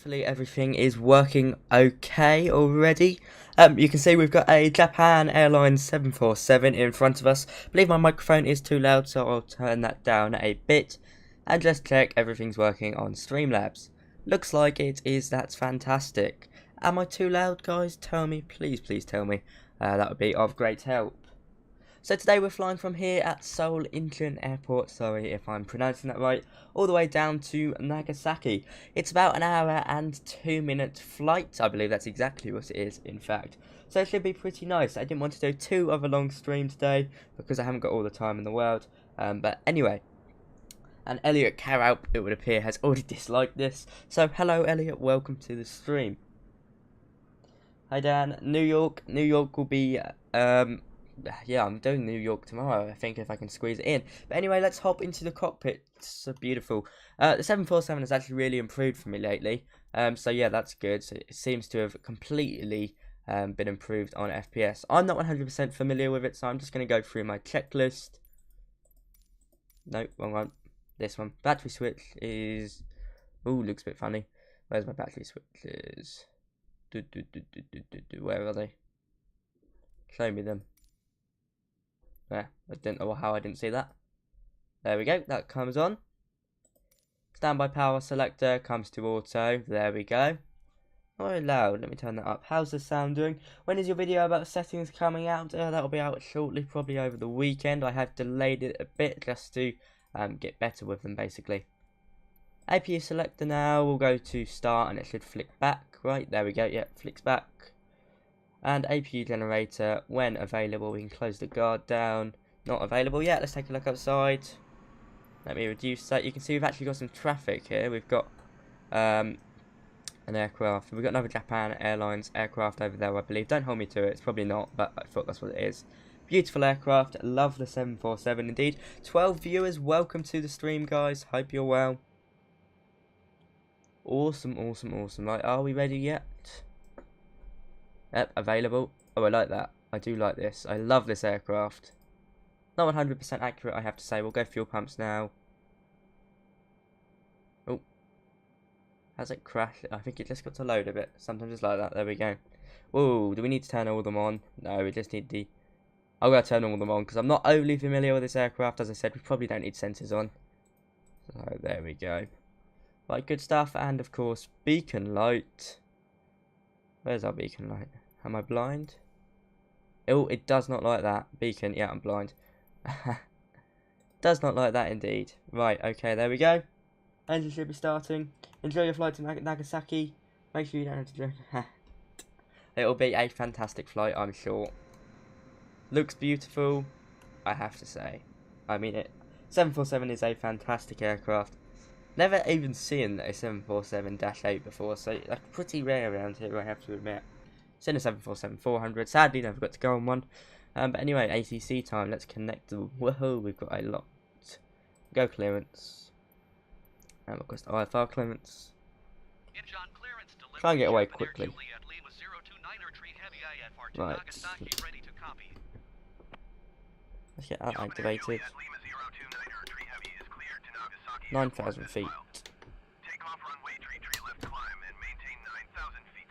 hopefully everything is working okay already. You can see we've got a Japan Airlines 747 in front of us. I believe my microphone is too loud, so I'll turn that down a bit. And just check everything's working on Streamlabs. Looks like it is, that's fantastic. Am I too loud, guys? Tell me, please tell me. That would be of great help. So today we're flying from here at Seoul Incheon Airport, sorry if I'm pronouncing that right, all the way down to Nagasaki. It's about an hour and 2-minute flight, I believe that's exactly what it is in fact. So it should be pretty nice. I didn't want to do too of a long stream today because I haven't got all the time in the world. But anyway, and Elliot Carrout, it would appear, has already disliked this. So hello Elliot, welcome to the stream. Hi Dan, New York will be, yeah, I'm doing New York tomorrow, I think, if I can squeeze it in. But anyway, let's hop into the cockpit. It's so beautiful. The 747 has actually really improved for me lately. So yeah, that's good. So it seems to have completely been improved on FPS. I'm not 100% familiar with it, so I'm just going to go through my checklist. No, wrong one. This one. Battery switch is... Ooh, looks a bit funny. Where's my battery switches? Where are they? Show me them. Yeah, I didn't know how I didn't see that. There we go, that comes on. Standby power selector comes to auto. There we go. Oh, loud. Let me turn that up. How's the sound doing? When is your video about settings coming out? That'll be out shortly, probably over the weekend. I have delayed it a bit just to get better with them, basically. APU selector now. We'll go to start and it should flick back. Right, there we go. Yep, flicks back. And APU generator, when available, we can close the guard down. Not available yet. Let's take a look outside. Let me reduce that. You can see we've actually got some traffic here. We've got an aircraft. We've got another Japan Airlines aircraft over there, I believe. Don't hold me to it. It's probably not, but I thought that's what it is. Beautiful aircraft. Love the 747 indeed. 12 viewers. Welcome to the stream, guys. Hope you're well. Awesome. Right, are we ready yet? Yep, available. Oh, I like that. I do like this. I love this aircraft. Not 100% accurate, I have to say. We'll go fuel pumps now. Oh. Has it crashed? I think it just got to load a bit. Sometimes it's like that. There we go. Whoa, do we need to turn all of them on? No, we just need the... I'll go turn all of them on because I'm not overly familiar with this aircraft. As I said, we probably don't need sensors on. So, there we go. Right, good stuff. And, of course, beacon light. Where's our beacon light? Am I blind? Oh, it does not like that. Beacon, yeah, I'm blind. Does not like that indeed. Right, okay, there we go. Engine should be starting. Enjoy your flight to Nagasaki. Make sure you don't have to drink. It'll be a fantastic flight, I'm sure. Looks beautiful, I have to say. I mean it. 747 is a fantastic aircraft. Never even seen a 747-8 before, so like pretty rare around here, I have to admit. Seen a 747-400, sadly never got to go on one. But anyway, ATC time, let's connect them. Whoa, we've got a lot. Go clearance. And of course the IFR clearance. Try and get away quickly. Right. Let's get that activated. 9,000 feet. Takeoff runway 33 left climb and maintain 9,000 feet.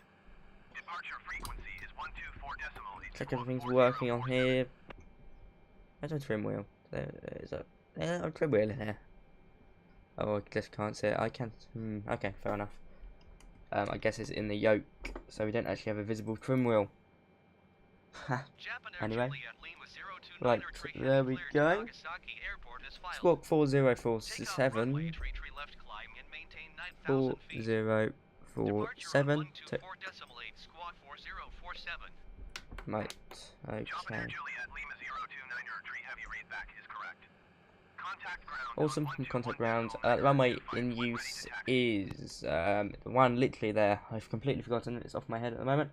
Departure frequency is 124.8. Check everything's working on here. Where's my trim wheel? There's a trim wheel in here. Oh, I just can't see it. I can. Okay, fair enough. I guess it's in the yoke, so we don't actually have a visible trim wheel. Anyway. Right, there we go. Squawk 4047. 4047. Right, okay. Awesome, contact ground. The runway in use is the one literally there. I've completely forgotten, it's off my head at the moment.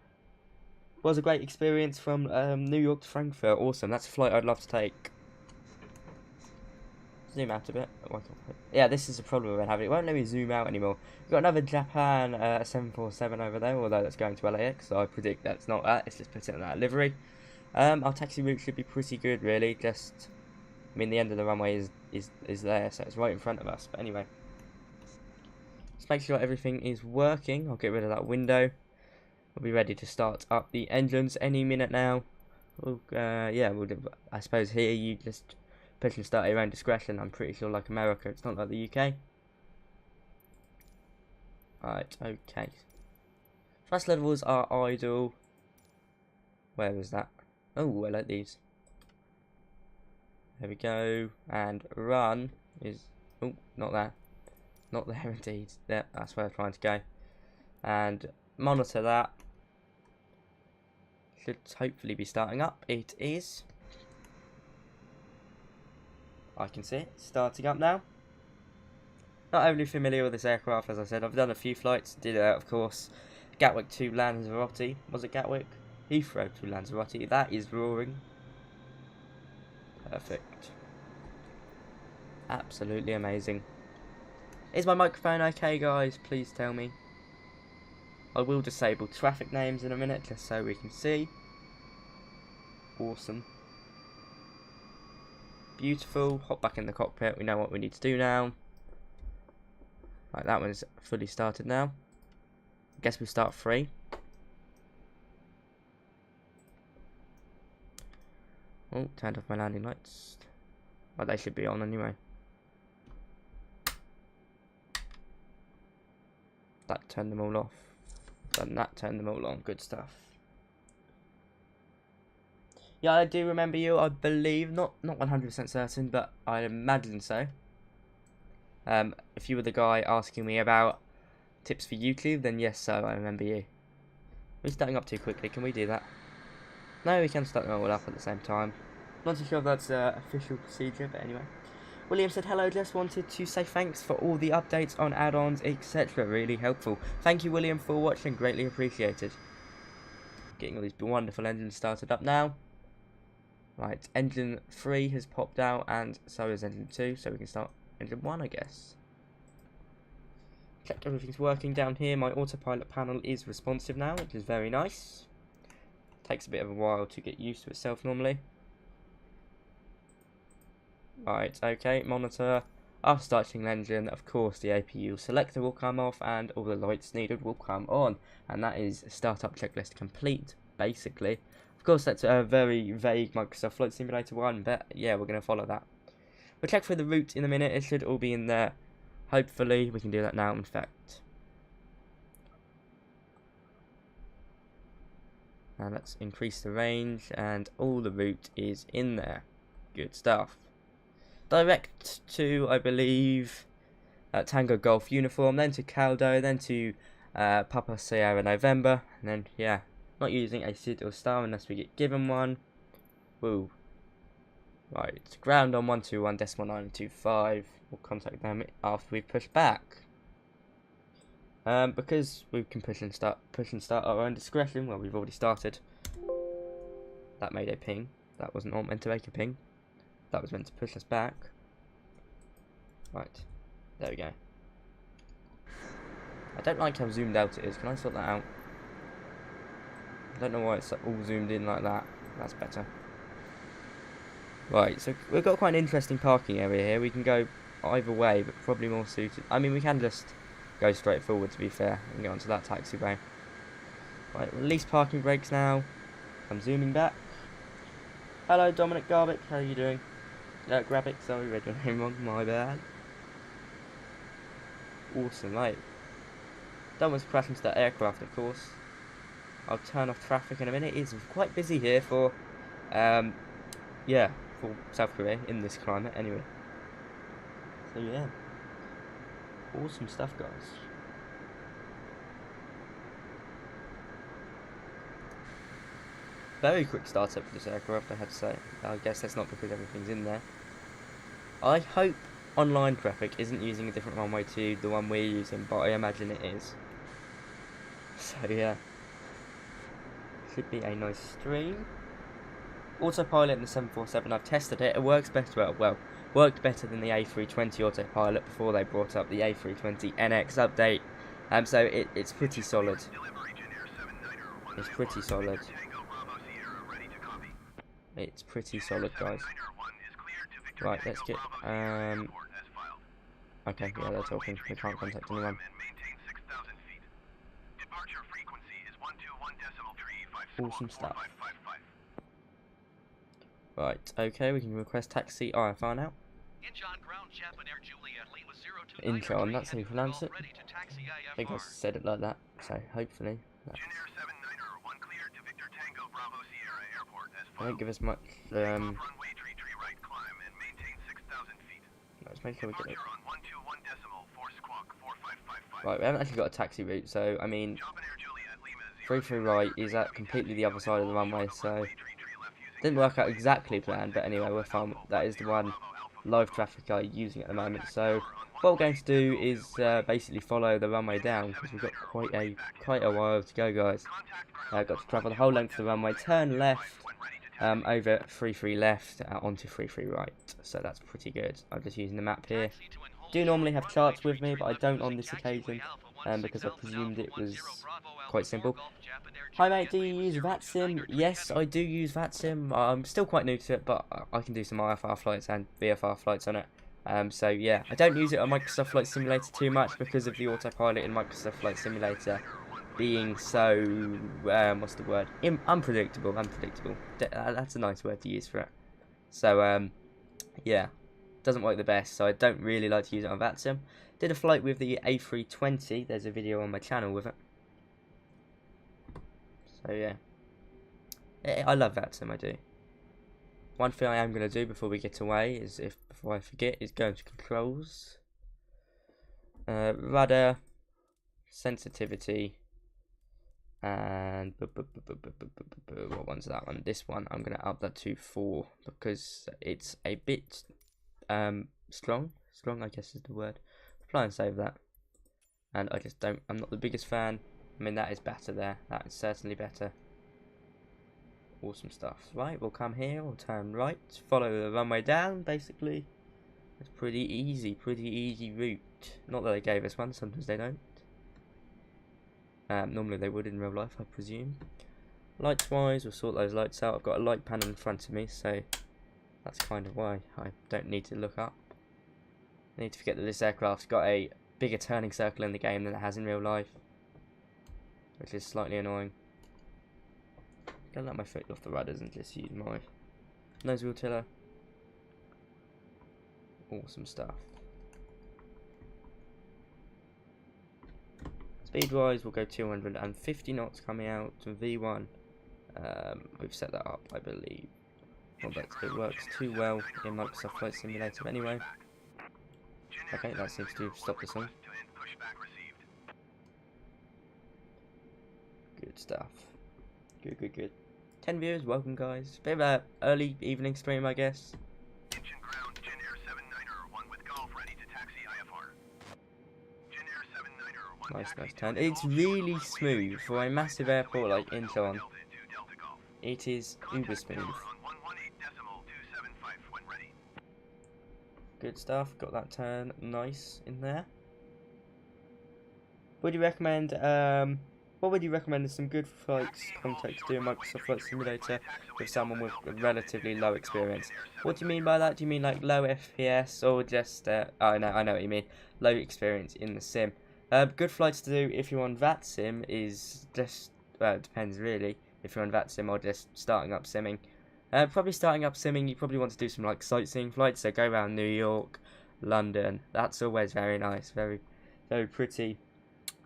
Was a great experience from New York to Frankfurt. Awesome, that's a flight I'd love to take. Zoom out a bit. Yeah, this is the problem we're having. It won't let me zoom out anymore. We've got another Japan 747 over there, although that's going to LAX, so I predict that's not that. It's just putting that livery. Our taxi route should be pretty good, really. Just, I mean, the end of the runway is there, so it's right in front of us. But anyway, Let's make sure everything is working. I'll get rid of that window. We'll be ready to start up the engines any minute now. We'll, yeah, I suppose here you just push and start at your own discretion. I'm pretty sure like America, it's not like the UK. Right, okay. Thrust levels are idle. Where is that? Oh, I like these. There we go. And run is... Oh, not there. Not there indeed. Yeah, that's where I'm trying to go. And monitor that. Should hopefully be starting up. It is. I can see it starting up now. Not overly familiar with this aircraft, as I said. I've done a few flights. Did, of course, Gatwick to Lanzarote. Was it Gatwick? Heathrow to Lanzarote. That is roaring. Perfect. Absolutely amazing. Is my microphone okay, guys? Please tell me. I will disable traffic names in a minute, just so we can see. Awesome. Beautiful. Hop back in the cockpit. We know what we need to do now. Right, that one's fully started now. I guess we'll start free. Oh, turned off my landing lights. Well, they should be on anyway. That turned them all off. And that turned them all on. Good stuff. Yeah, I do remember you, I believe. Not 100% certain, but I imagine so. If you were the guy asking me about tips for YouTube, then yes, so I remember you. We're starting up too quickly. Can we do that? No, we can start them all up at the same time. Not too sure if that's official procedure, but anyway. William said, hello, just wanted to say thanks for all the updates on add-ons, etc. Really helpful. Thank you, William, for watching. Greatly appreciated. Getting all these wonderful engines started up now. Right, engine 3 has popped out, and so is engine 2, so we can start engine 1, I guess. Check everything's working down here. My autopilot panel is responsive now, which is very nice. Takes a bit of a while to get used to itself normally. Right, okay, monitor. After starting the engine, of course, the APU selector will come off and all the lights needed will come on. And that is startup checklist complete, basically. Of course, that's a very vague Microsoft Flight Simulator 1, but yeah, we're going to follow that. We'll check for the route in a minute. It should all be in there. Hopefully, we can do that now, in fact. Now let's increase the range, and all the route is in there. Good stuff. Direct to, I believe, Tango Golf Uniform, then to Caldo, then to Papa Sierra November, and then, yeah, not using a SID or star unless we get given one. Woo. Right, ground on 121.925. We'll contact them after we push back. Because we can push and start at our own discretion. Well, we've already started. That made a ping. That wasn't meant to make a ping. That was meant to push us back. Right, there we go. I don't like how zoomed out it is. Can I sort that out? I don't know why it's all zoomed in like that. That's better. Right, so we've got quite an interesting parking area here. We can go either way, but probably more suited. I mean, we can just go straight forward, to be fair, and get onto that taxiway. Right, release parking brakes now. I'm zooming back. Hello, Dominic Garbick. How are you doing? Grabick, sorry, read your name wrong. My bad. Awesome, right. Don't want to crash into that aircraft, of course. I'll turn off traffic in a minute. It's quite busy here for, yeah, for South Korea in this climate, anyway. So yeah, awesome stuff, guys. Very quick startup for this aircraft, I had to say. I guess that's not because everything's in there. I hope online traffic isn't using a different runway to the one we're using, but I imagine it is. So yeah, should be a nice stream. Autopilot in the 747, I've tested it. It works better. Well, worked better than the A320 autopilot before they brought up the A320 NX update. So it's pretty solid. It's pretty solid. It's pretty solid, guys. Right, let's get Okay, yeah, they're talking. We can't contact anyone. And maintain 6,000 feet. Departure frequency is 121.356 Awesome stuff. 4555. Right, okay, we can request taxi IFR now. Incheon, that's how you pronounce it. I think I said it like that, so hopefully that's... Jin Air 79er, 1 cleared to Victor Tango Bravo Sierra Airport as I filed. won't give us much, Takeoff runway 33 right, climb and maintain 6,000 feet. let's make sure we get it. Departure on 121.4 squawk 4555. Right, we haven't actually got a taxi route, so, I mean, Jump in Air Juliet, Lima 3 right is at completely the other side of the runway, so... Didn't work out exactly planned, but anyway, we're fine. That is the one live traffic are using at the moment, so... What we're going to do is basically follow the runway down, because we've got quite a while to go, guys. Got to travel the whole length of the runway, turn left, over 33 left, onto 33 right. So that's pretty good. I'm just using the map here. Do normally have charts with me, but I don't on this occasion, because I presumed it was quite simple. Hi mate, do you use VATSIM? Yes, I do use VATSIM. I'm still quite new to it, but I can do some IFR flights and VFR flights on it. So yeah, I don't use it on Microsoft Flight Simulator too much because of the autopilot in Microsoft Flight Simulator being so, what's the word? Unpredictable. That's a nice word to use for it. So yeah, doesn't work the best, so I don't really like to use it on VATSIM. Did a flight with the A320, there's a video on my channel with it. So yeah, I love VATSIM, I do. One thing I am going to do before we get away is, before I forget, is go into controls. Rudder, sensitivity, and what one's that one? This one, I'm going to up that to 4 because it's a bit strong. Strong, I guess is the word. Apply and save that. And I'm not the biggest fan. I mean, that is better there. That is certainly better. Awesome stuff. Right, we'll come here, we'll turn right, follow the runway down, basically. It's pretty easy route. Not that they gave us one, sometimes they don't. Normally they would in real life, I presume. Lights wise, we'll sort those lights out. I've got a light panel in front of me, so that's kind of why I don't need to look up. I need to forget that this aircraft's got a bigger turning circle in the game than it has in real life, which is slightly annoying. Don't let my foot off the rudders and just use my nose wheel tiller. Awesome stuff. Speed wise, we'll go 250 knots coming out to V1. We've set that up, I believe. Not that it works too well in Microsoft Flight Simulator anyway. Okay, that seems to stop this one. Good stuff. Good. 10 viewers, welcome guys. Bit of a early evening stream, I guess. Engine ground, Jin Air 79er, 1 with golf ready to taxi IFR. Jin Air 79er, 1 Nice turn. It's really smooth for a massive airport like Incheon. It is uber smooth. Good stuff. Got that turn nice in there. Would you recommend what would you recommend as some good flights context to do in Microsoft Flight Simulator with someone with a relatively low experience? What do you mean by that? Do you mean like low FPS or just I know what you mean. Low experience in the sim. Good flights to do if you're on VATSIM is just, well, it depends really. If you're on VATSIM or just starting up simming. Probably starting up simming, you probably want to do some like sightseeing flights. So go around New York, London. That's always very nice, very pretty.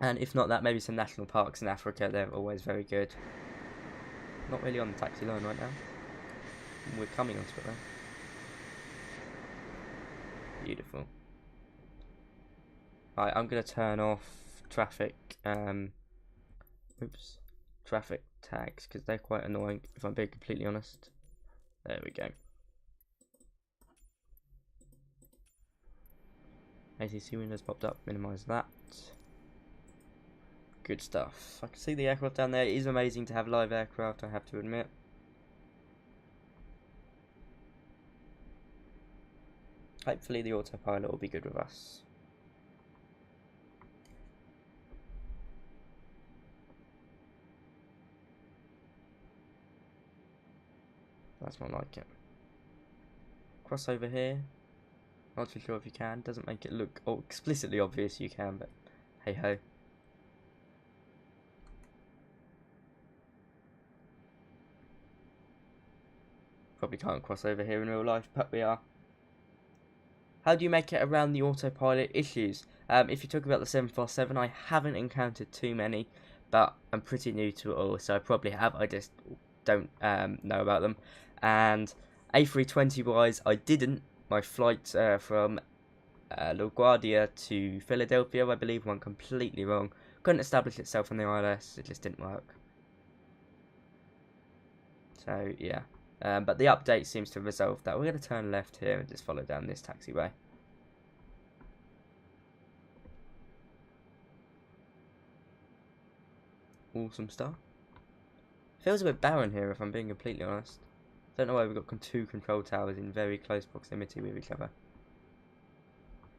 And if not that, maybe some national parks in Africa. They're always very good. Not really on the taxi line right now. We're coming onto it though. Beautiful. Right, I'm gonna turn off traffic. Traffic tags because they're quite annoying. If I'm being completely honest. There we go. ATC windows popped up. Minimize that. Good stuff. I can see the aircraft down there. It is amazing to have live aircraft, I have to admit. Hopefully the autopilot will be good with us. That's more like it. Cross over here. Not too sure if you can. Doesn't make it look explicitly obvious you can, but hey ho. Probably can't cross over here in real life, but we are. How do you make it around the autopilot issues? If you talk about the 747, I haven't encountered too many, but I'm pretty new to it all, so I probably have. I just don't know about them. And A320 wise, I didn't. My flight from LaGuardia to Philadelphia, I believe, went completely wrong. Couldn't establish itself on the ILS. It just didn't work. So yeah. But the update seems to resolve that. We're going to turn left here and just follow down this taxiway. Awesome stuff. Feels a bit barren here, if I'm being completely honest. Don't know why we've got two control towers in very close proximity with each other.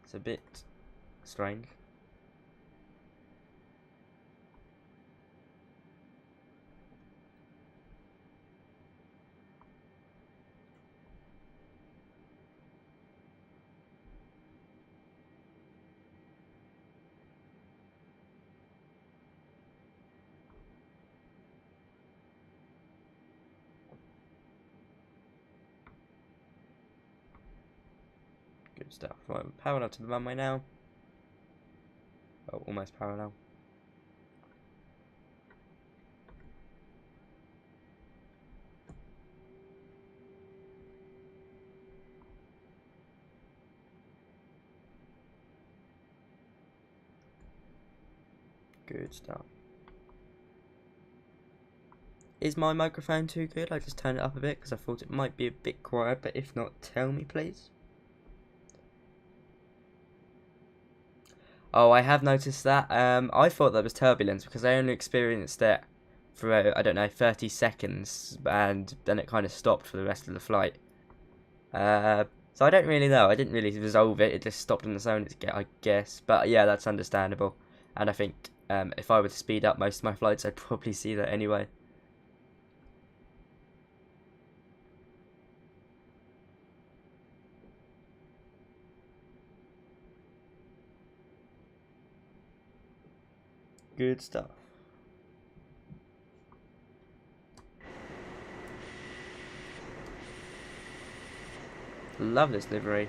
It's a bit strange. Good stuff. Right, we're parallel to the runway now. Oh, almost parallel. Good stuff. Is my microphone too good? I just turned it up a bit because I thought it might be a bit quiet, but if not, tell me please. Oh, I have noticed that. I thought that was turbulence because I only experienced it for, I don't know, 30 seconds, and then it kind of stopped for the rest of the flight. So I don't really know. I didn't really resolve it. It just stopped on its own, I guess. But yeah, that's understandable. And I think if I were to speed up most of my flights, I'd probably see that anyway. Good stuff. Love this livery.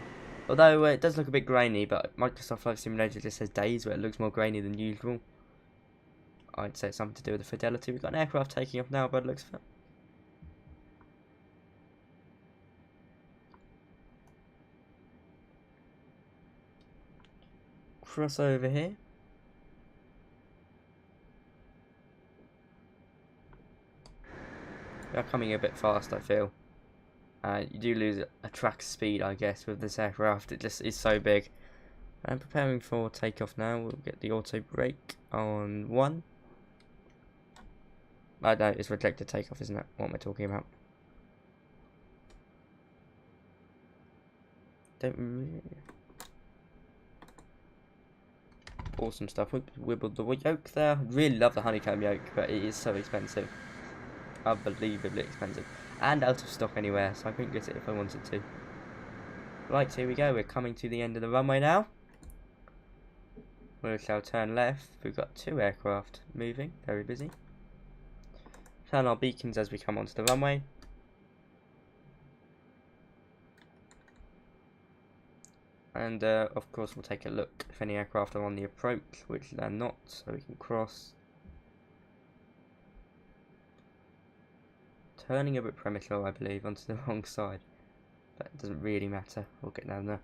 Although it does look a bit grainy, but Microsoft Flight Simulator just says days where it looks more grainy than usual. I'd say it's something to do with the fidelity. We've got an aircraft taking off now by the looks of it. Cross over here. We are coming a bit fast, I feel. You do lose a track speed, I guess, with this aircraft. It just is so big. I'm preparing for takeoff now. We'll get the auto brake on 1. I know it's rejected takeoff, isn't it? What am I talking about? Don't really... Awesome stuff. Wibbled the yoke there. Really love the honeycomb yoke, but it is so expensive. Unbelievably expensive. And out of stock anywhere, so I couldn't get it if I wanted to. Right, here we go. We're coming to the end of the runway now. We shall turn left. We've got 2 aircraft moving. Very busy. Turn our beacons as we come onto the runway. And of course we'll take a look if any aircraft are on the approach, which they're not, so we can cross. Turning a bit premature, I believe, onto the wrong side. But it doesn't really matter. We'll get down there.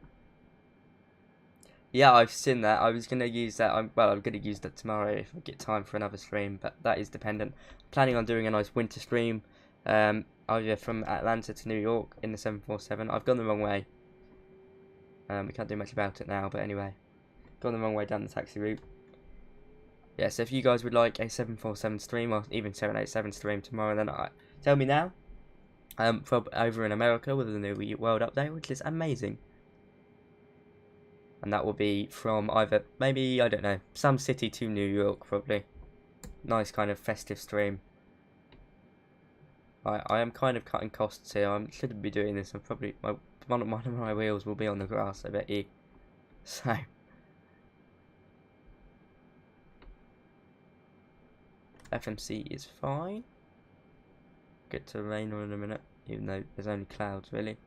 Yeah, I've seen that. I was going to use that. I'm going to use that tomorrow if I get time for another stream. But that is dependent. I'm planning on doing a nice winter stream. Either from Atlanta to New York in the 747. I've gone the wrong way. We can't do much about it now. But anyway. Gone the wrong way down the taxi route. Yeah, so if you guys would like a 747 stream or even 787 stream tomorrow, then tell me now. From over in America with the new world update, which is amazing. And that will be from either, maybe, I don't know, some city to New York, probably. Nice kind of festive stream. I am kind of cutting costs here. I shouldn't be doing this. My one of my wheels will be on the grass, I bet you. So FMC is fine. Get to rain in a minute, even though there's only clouds really.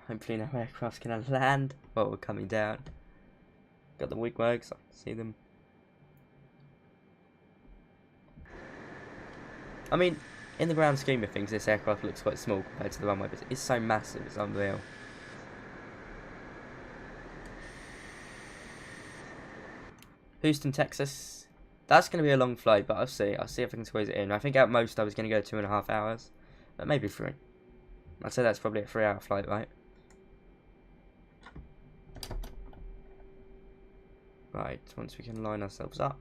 Hopefully no aircraft's gonna land. Well, we're coming down. Got the wigwags, I can see them. I mean, in the grand scheme of things, this aircraft looks quite small compared to the runway, but it's so massive, it's unreal. Houston, Texas. That's going to be a long flight, but I'll see. I'll see if I can squeeze it in. I think at most I was going to go 2.5 hours, but maybe 3. I'd say that's probably a 3-hour flight, right? Right, once we can line ourselves up.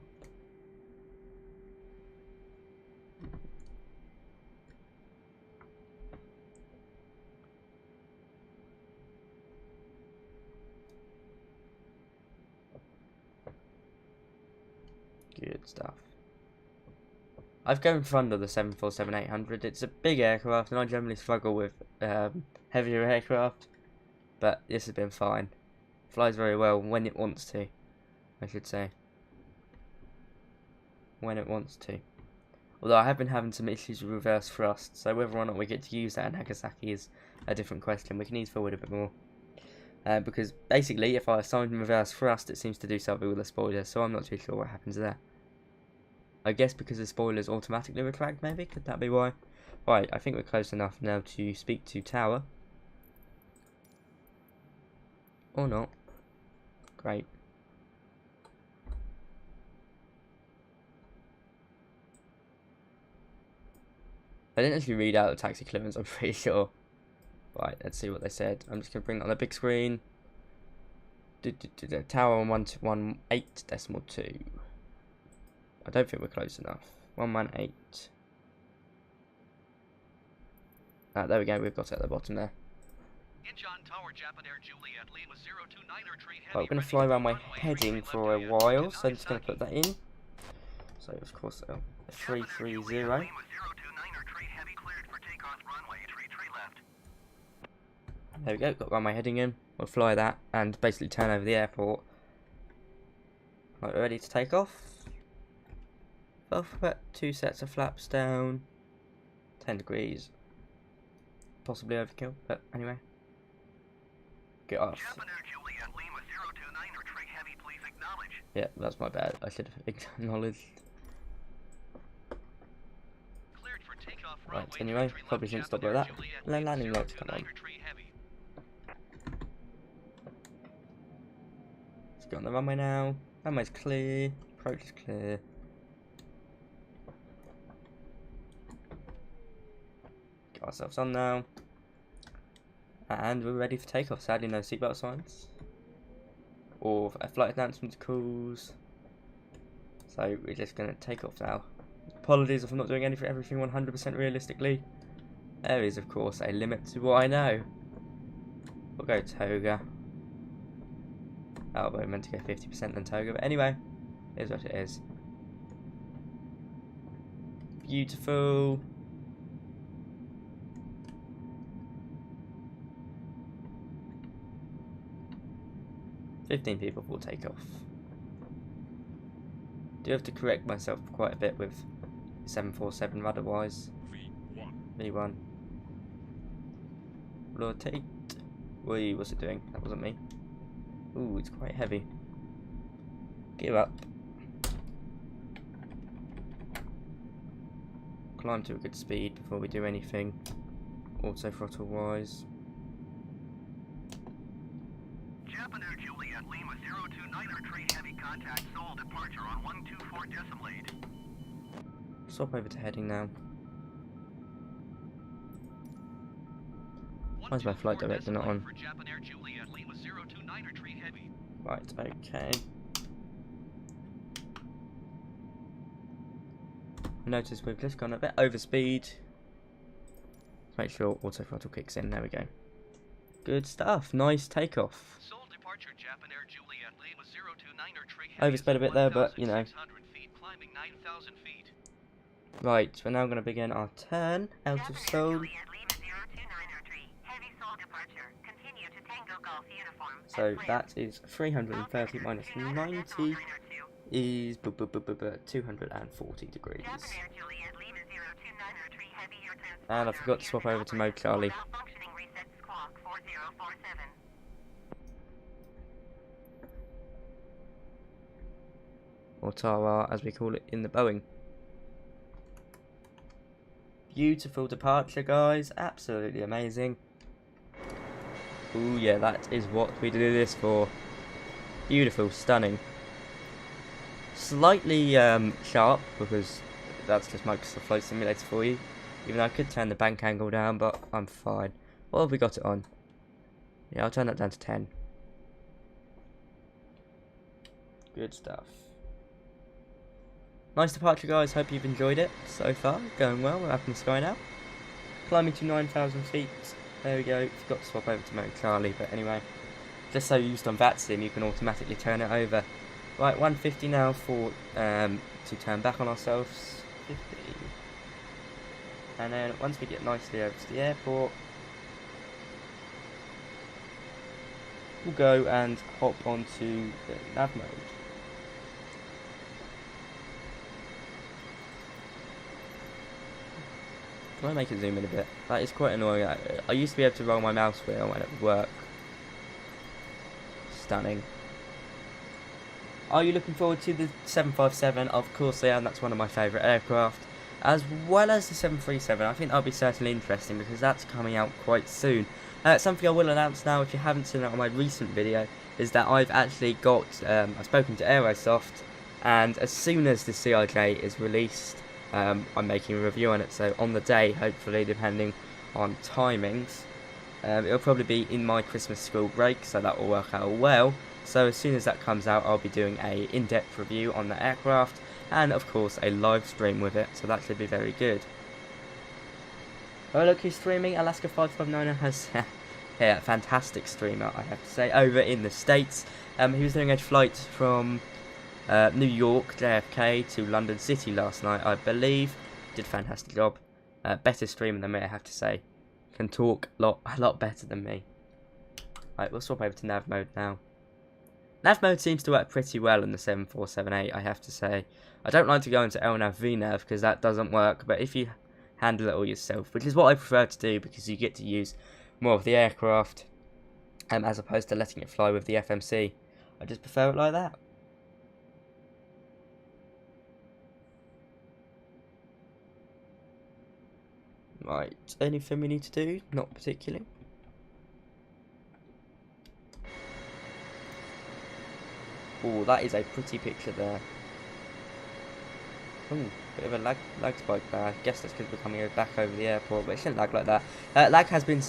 Good stuff. I've gone in front of the 747-800. It's a big aircraft, and I generally struggle with heavier aircraft, but this has been fine. Flies very well when it wants to, I should say. When it wants to. Although I have been having some issues with reverse thrust, so whether or not we get to use that in Nagasaki is a different question. We can ease forward a bit more. Because basically, if I assign reverse thrust, it seems to do something with the spoiler, so I'm not too sure what happens there. I guess because the spoilers automatically retract, maybe? Could that be why? Right, I think we're close enough now to speak to tower. Or not. Great. I didn't actually read out the taxi clearance, I'm pretty sure. Right, let's see what they said. I'm just going to bring it on the big screen. Tower 118.2. I don't think we're close enough. 118. Ah, there we go, we've got it at the bottom there. Right, we're going to fly around my heading for a while, so I'm just going to put that in. So, of course, 330. There we go, got runway heading in. We'll fly that and basically turn over the airport. Right, we're ready to take off. Alphabet, 2 sets of flaps down. 10 degrees. Possibly overkill, but anyway. Get off. Yeah, that's my bad. I should have acknowledged. Right, anyway, probably shouldn't stop like that. No landing lights come on. Let's get on the runway now. Runway's clear. Approach is clear. Get ourselves on now. And we're ready for takeoff. Sadly, no seatbelt signs. Or flight announcements calls. So we're just going to take off now. Apologies if I'm not doing everything 100% realistically. There is, of course, a limit to what I know. We'll go Toga. Oh, but I meant to go 50% than Toga. But anyway, here's what it is. Beautiful. $15 people will take off. Do have to correct myself quite a bit with 747 rudder-wise. V1. Rotate. Wait, what's it doing? That wasn't me. Ooh, it's quite heavy. Give up. Climb to a good speed before we do anything. Auto throttle wise. Japanese Juliet Lima 029er tree heavy contact Seoul departure on 124 decimate. Swap over to heading now. Why is my flight director not on? Right, okay. Notice we've just gone a bit over speed. Let's make sure auto throttle kicks in. There we go. Good stuff. Nice takeoff. Oversped a bit there, but you know. Right, we're now going to begin our turn out of Seoul. So that is 330 minus 90 is 240 degrees. And I forgot to swap over to mode Charlie. Or Tara, as we call it in the Boeing. Beautiful departure, guys. Absolutely amazing. Ooh, yeah, that is what we do this for. Beautiful, stunning. Slightly sharp, because that's just Microsoft Flight Simulator for you. Even though I could turn the bank angle down, but I'm fine. What have we got it on? Yeah, I'll turn that down to 10. Good stuff. Nice departure, guys. Hope you've enjoyed it so far. Going well. We're up in the sky now. Climbing to 9,000 feet. There we go. Forgot to swap over to mode Charlie, but anyway. Just so used on VATSIM, you can automatically turn it over. Right, 150 now for to turn back on ourselves. 50. And then once we get nicely over to the airport, we'll go and hop onto the nav mode. Can I make it zoom in a bit? That is quite annoying. I used to be able to roll my mouse wheel when it would work. Stunning. Are you looking forward to the 757? Of course I am. That's one of my favourite aircraft. As well as the 737. I think that'll be certainly interesting because that's coming out quite soon. Something I will announce now, if you haven't seen it on my recent video, is that I've actually got, I've spoken to Aerosoft, and as soon as the CRJ is released, I'm making a review on it. So on the day, hopefully, depending on timings, it'll probably be in my Christmas school break, so that will work out well. So as soon as that comes out, I'll be doing a in-depth review on the aircraft, and of course a live stream with it, so that should be very good. Oh look who's streaming, Alaska 559 has yeah, fantastic streamer I have to say, over in the States. He was doing a flight from New York, JFK to London City last night, I believe. Did a fantastic job. Better streamer than me, I have to say. Can talk a lot better than me. Right, we'll swap over to nav mode now. Nav mode seems to work pretty well in the 7478, I have to say. I don't like to go into LNAV VNAV because that doesn't work, but if you handle it all yourself, which is what I prefer to do because you get to use more of the aircraft as opposed to letting it fly with the FMC. I just prefer it like that. Right, anything we need to do? Not particularly. Oh, that is a pretty picture there. Oh, bit of a lag spike there. I guess that's because we're coming back over the airport, but it shouldn't lag like that. Lag has been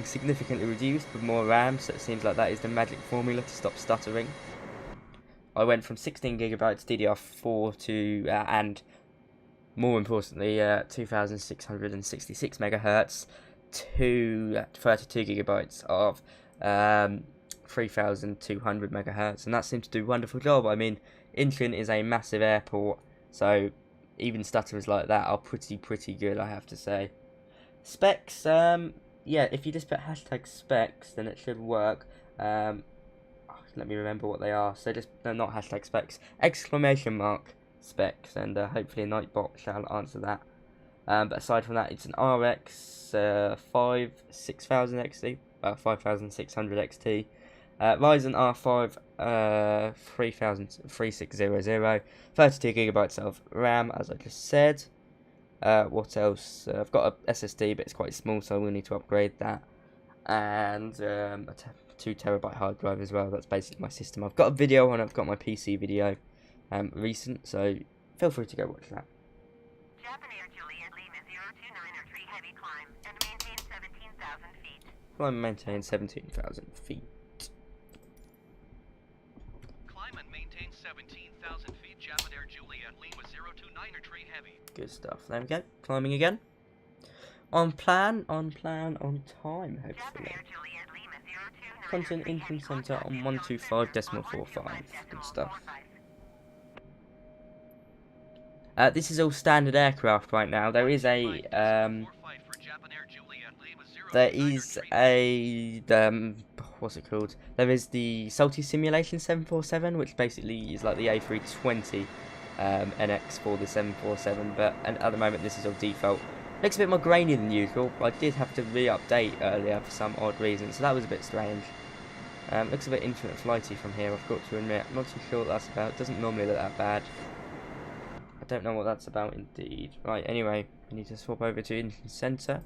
significantly reduced with more RAM, so it seems like that is the magic formula to stop stuttering. I went from 16 gigabytes DDR4 to and more importantly 2666 megahertz to 32 gigabytes of 3200 megahertz, and that seems to do a wonderful job. I mean, Incheon is a massive airport, so even stutterers like that are pretty good, I have to say. Specs, yeah, if you just put hashtag specs, then it should work. Let me remember what they are. So just, no, not hashtag specs, exclamation mark specs, and hopefully Nightbot shall answer that. But aside from that, it's an RX 6000 XT, 5600 XT. Ryzen R5 3600, 32 gigabytes of RAM, as I just said. What else? I've got a SSD, but it's quite small, so we'll need to upgrade that. And a 2 terabyte hard drive as well. That's basically my system. I've got a video on it. I've got my PC video recent, so feel free to go watch that. Climb and maintain 17,000 feet. Climb and maintain 17,000 feet. Japan Air Juliet Lima 029 tree heavy. Good stuff. There we go. Climbing again. On plan, on time, hopefully. Content Income Center on 125.45. Good stuff. This is all standard aircraft right now. There is a there is a what's it called? There is the Salty Simulation 747, which basically is like the A320 NX for the 747. But at the moment, this is on default. Looks a bit more grainy than usual. I did have to re-update earlier for some odd reason, so that was a bit strange. Looks a bit infinite flighty from here, I've got to admit. I'm not too sure what that's about. It doesn't normally look that bad. I don't know what that's about indeed. Right, anyway, we need to swap over to engine center.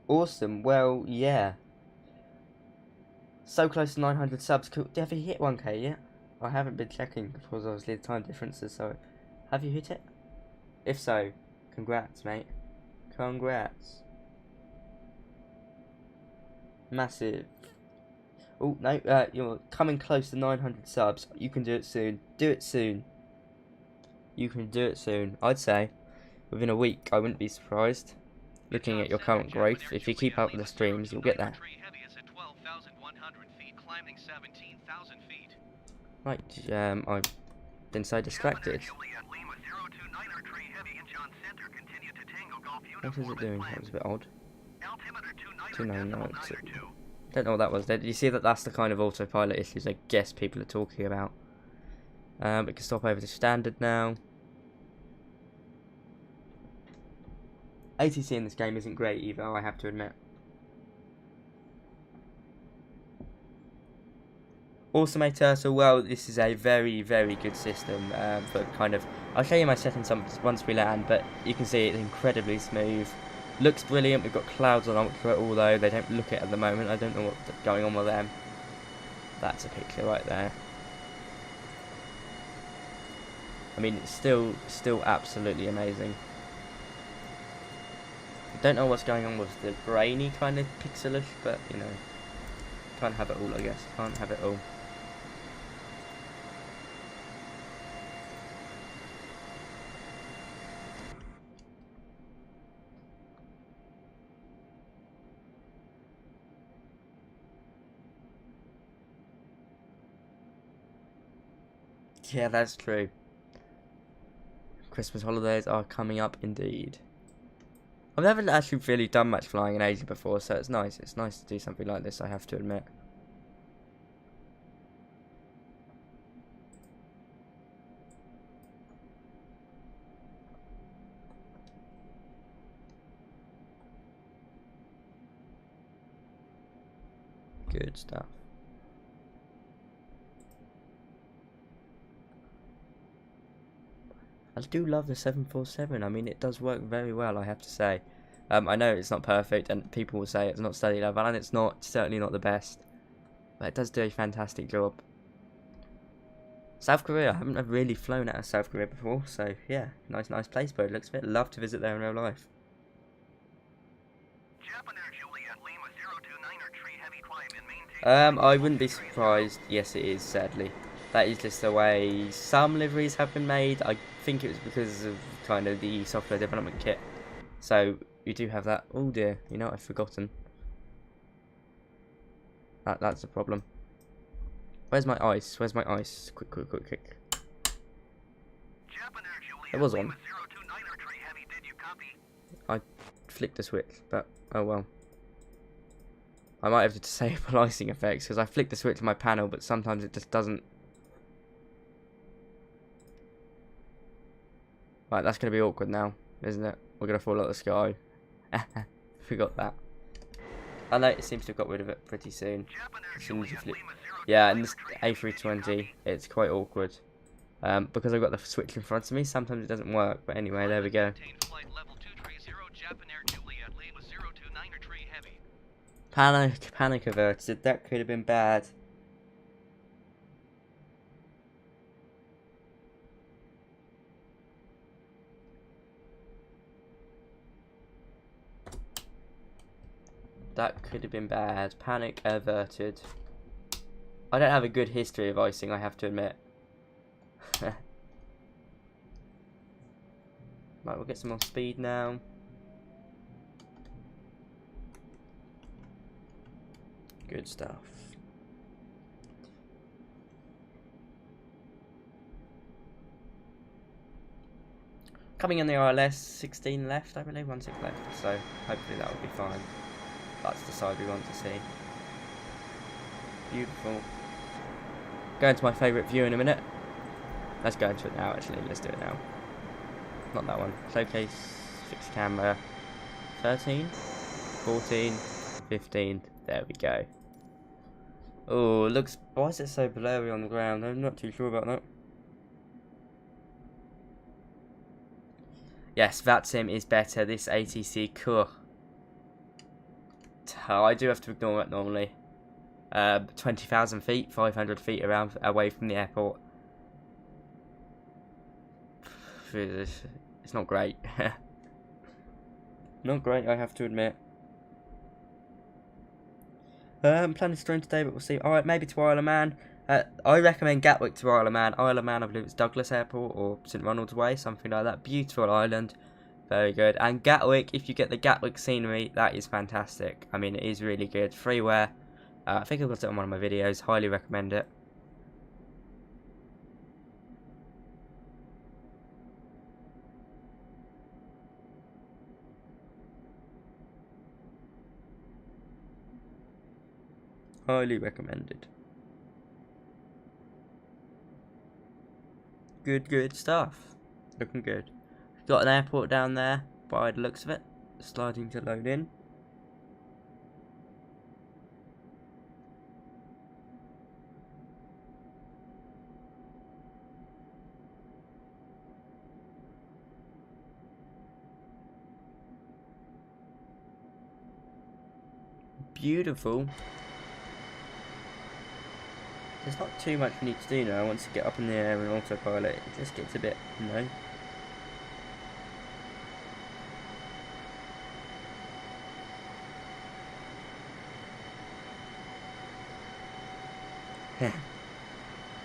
Awesome, well, yeah. So close to 900 subs. Have you hit 1k yet? I haven't been checking because obviously the time differences, so have you hit it? If so, congrats, mate. Congrats. Massive. Oh, no, you're coming close to 900 subs. You can do it soon. Do it soon. You can do it soon. I'd say within a week, I wouldn't be surprised. Looking at your current growth, if you keep up with the streams, you'll get there. Right, I've been so distracted. What is it doing? That was a bit odd. 299. Don't know what that was. Did you see that? That's the kind of autopilot issues I guess people are talking about. We can stop over to standard now. ATC in this game isn't great either, I have to admit. Awesome Turtle, well, this is a very, very good system for kind of... I'll show you my settings once we land, but you can see it's incredibly smooth. Looks brilliant. We've got clouds on Ultra, although they don't look it at the moment. I don't know what's going on with them. That's a picture right there. I mean, it's still absolutely amazing. I don't know what's going on with the grainy kind of pixelish, but, you know, can't have it all, I guess. Can't have it all. Yeah, that's true. Christmas holidays are coming up indeed. I've never actually really done much flying in Asia before, so it's nice. It's nice to do something like this, I have to admit. Good stuff. I do love the 747. I mean, it does work very well, I have to say. I know it's not perfect, and people will say it's not study level, and it's not, certainly not the best. But it does do a fantastic job. South Korea, I haven't really flown out of South Korea before, so yeah, nice place, but it looks a bit. Love to visit there in real life. I wouldn't be surprised. Yes, it is, sadly. That is just the way some liveries have been made. I think it was because of kind of the software development kit. So, you do have that. Oh dear, you know, I've forgotten. That's a problem. Where's my ice? Where's my ice? Quick. There was one. I flicked the switch, but oh well. I might have to disable icing effects because I flicked the switch on my panel, but sometimes it just doesn't. Right, that's going to be awkward now, isn't it? We're going to fall out of the sky. Forgot that. I know it seems to have got rid of it pretty soon. As soon as you flip. Yeah, and this A320, it's quite awkward. Because I've got the switch in front of me, sometimes it doesn't work. But anyway, there we go. Panic averted. That could have been bad. That could have been bad. Panic averted. I don't have a good history of icing, I have to admit. Right, we'll get some more speed now. Good stuff. Coming on the ILS, 16 left, I believe, 16 left. So hopefully that will be fine. That's the side we want to see. Beautiful. Going to my favourite view in a minute. Let's go into it now, actually. Let's do it now. Not that one. Showcase, fixed camera. 13, 14, 15. There we go. Oh, looks... Why is it so blurry on the ground? I'm not too sure about that. Yes, VATSIM is better. This ATC, cool. I do have to ignore it normally. 20,000 feet, 500 feet around away from the airport. It's not great. Not great, I have to admit. I'm planning to stream today, but we'll see. Alright, maybe to Isle of Man. I recommend Gatwick to Isle of Man. Isle of Man, I believe it's Douglas Airport or St Ronald's Way, something like that. Beautiful island. Very good. And Gatwick, if you get the Gatwick scenery, that is fantastic. I mean, it is really good. Freeware. I think I've got it on one of my videos. Highly recommend it. Highly recommended. Good stuff. Looking good. Got an airport down there by the looks of it. Starting to load in. Beautiful. There's not too much we need to do now. Once you get up in the air and autopilot, it just gets a bit, you know.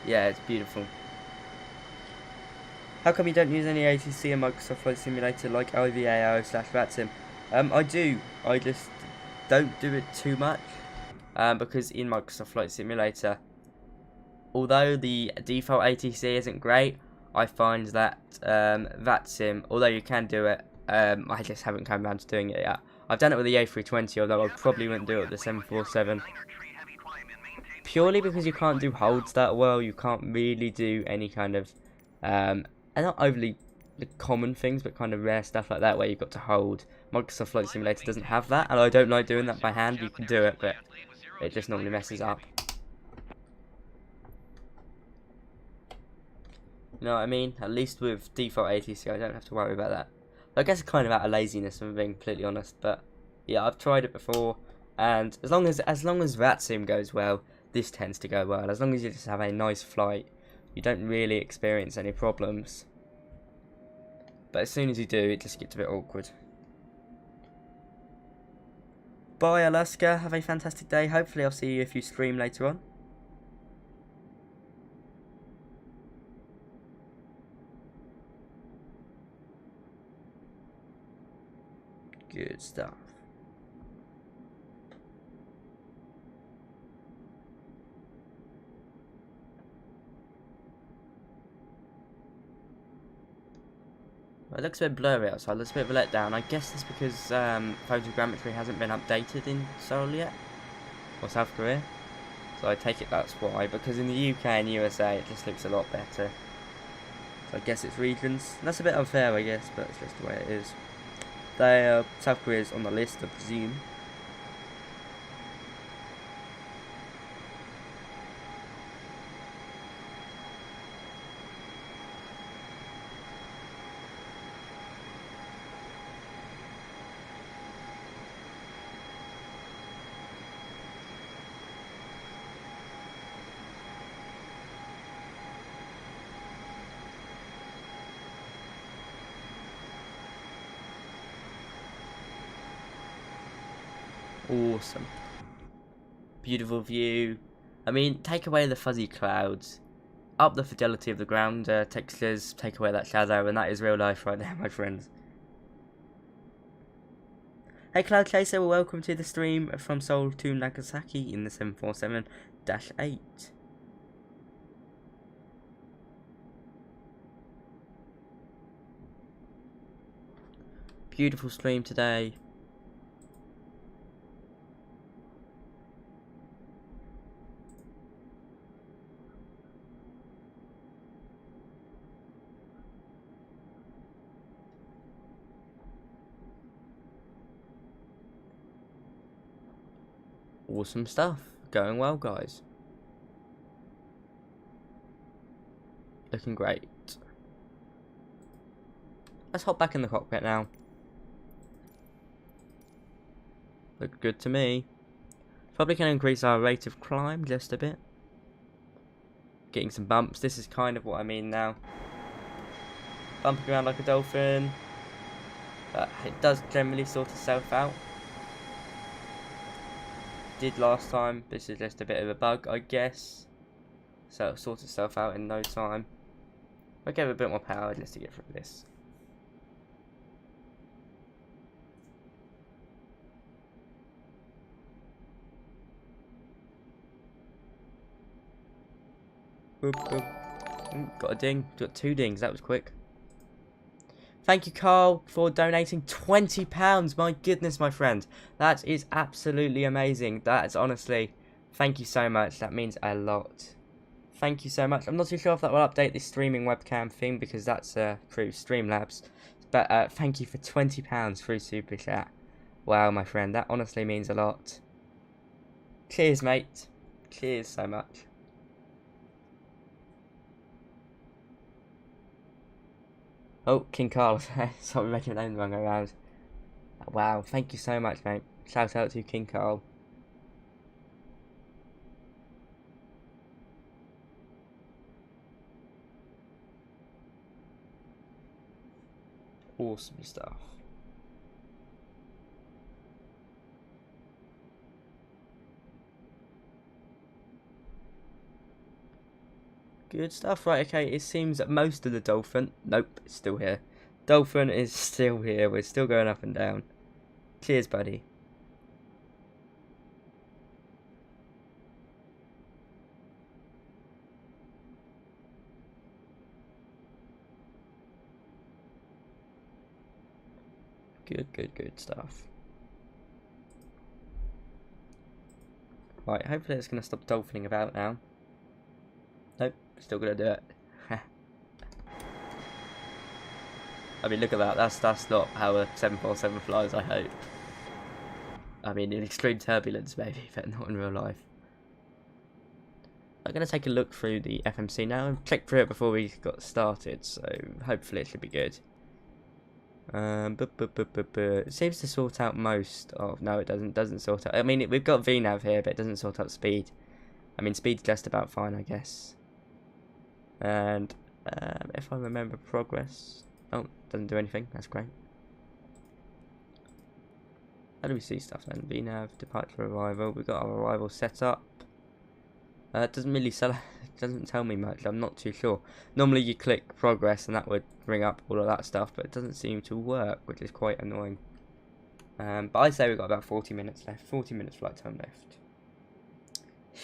Yeah, it's beautiful. How come you don't use any ATC and Microsoft Flight Simulator like IVAO/VATSIM? I do. I just don't do it too much. Because in Microsoft Flight Simulator, although the default ATC isn't great, I find that VATSIM, although you can do it, I just haven't come around to doing it yet. I've done it with the A320, although I probably wouldn't do it with the 747. Purely because you can't do holds that well, you can't really do any kind of, and not overly common things, but kind of rare stuff like that where you've got to hold. Microsoft Flight Simulator doesn't have that, and I don't like doing that by hand. You can do it, but it just normally messes up. You know what I mean? At least with default ATC, I don't have to worry about that. I guess it's kind of out of laziness, if I'm being completely honest. But yeah, I've tried it before, and as long as VATSIM goes well, this tends to go well. As long as you just have a nice flight, you don't really experience any problems. But as soon as you do, it just gets a bit awkward. Bye, Alaska. Have a fantastic day. Hopefully, I'll see you if you stream later on. Good stuff. It looks a bit blurry outside. Looks a bit of a letdown. I guess it's because photogrammetry hasn't been updated in Seoul yet, or South Korea. So I take it that's why. Because in the UK and USA, it just looks a lot better. So I guess it's regions. That's a bit unfair, I guess, but it's just the way it is. South Korea's on the list, I presume. Awesome. Beautiful view. I mean, take away the fuzzy clouds, up the fidelity of the ground textures, take away that shadow, and that is real life right there, my friends. Hey Cloud Chaser, welcome to the stream from Seoul to Nagasaki in the 747-8. beautiful stream today. Awesome stuff. Going well, guys. Looking great. Let's hop back in the cockpit now. Look good to me. Probably can increase our rate of climb just a bit. Getting some bumps. This is kind of what I mean now. Bumping around like a dolphin. But it does generally sort itself out. Did last time. This is just a bit of a bug, I guess. So it'll sort itself out in no time. I'll give it a bit more power just to get through this. Boop, boop. Ooh, got a ding. Got 2 dings. That was quick. Thank you, Carl, for donating £20. My goodness, my friend. That is absolutely amazing. That is honestly... Thank you so much. That means a lot. Thank you so much. I'm not too sure if that will update the streaming webcam thing because that's through Streamlabs. But thank you for £20 through Super Chat. Wow, my friend. That honestly means a lot. Cheers, mate. Cheers so much. Oh, King Carl. Sorry, making my name the wrong way around. Wow, thank you so much, mate. Shout out to King Carl. Awesome stuff. Good stuff. Right, okay, it seems that most of the dolphin... Nope, it's still here. Dolphin is still here. We're still going up and down. Cheers, buddy. Good stuff. Right, hopefully it's going to stop dolphining about now. Nope, still going to do it. I mean, look at that. That's not how a 747 flies, I hope. I mean, in extreme turbulence, maybe, but not in real life. I'm going to take a look through the FMC now. I've checked through it before we got started, so hopefully it should be good. It seems to sort out most of... No, it doesn't sort out... I mean, we've got VNav here, but it doesn't sort out speed. I mean, speed's just about fine, I guess. And if I remember progress... Oh, doesn't do anything. That's great. How do we see stuff then? VNav, departure, arrival. We've got our arrival set up. It doesn't really doesn't tell me much. I'm not too sure. Normally you click progress and that would bring up all of that stuff, but it doesn't seem to work, which is quite annoying. But I say we've got about 40 minutes left. 40 minutes flight time left.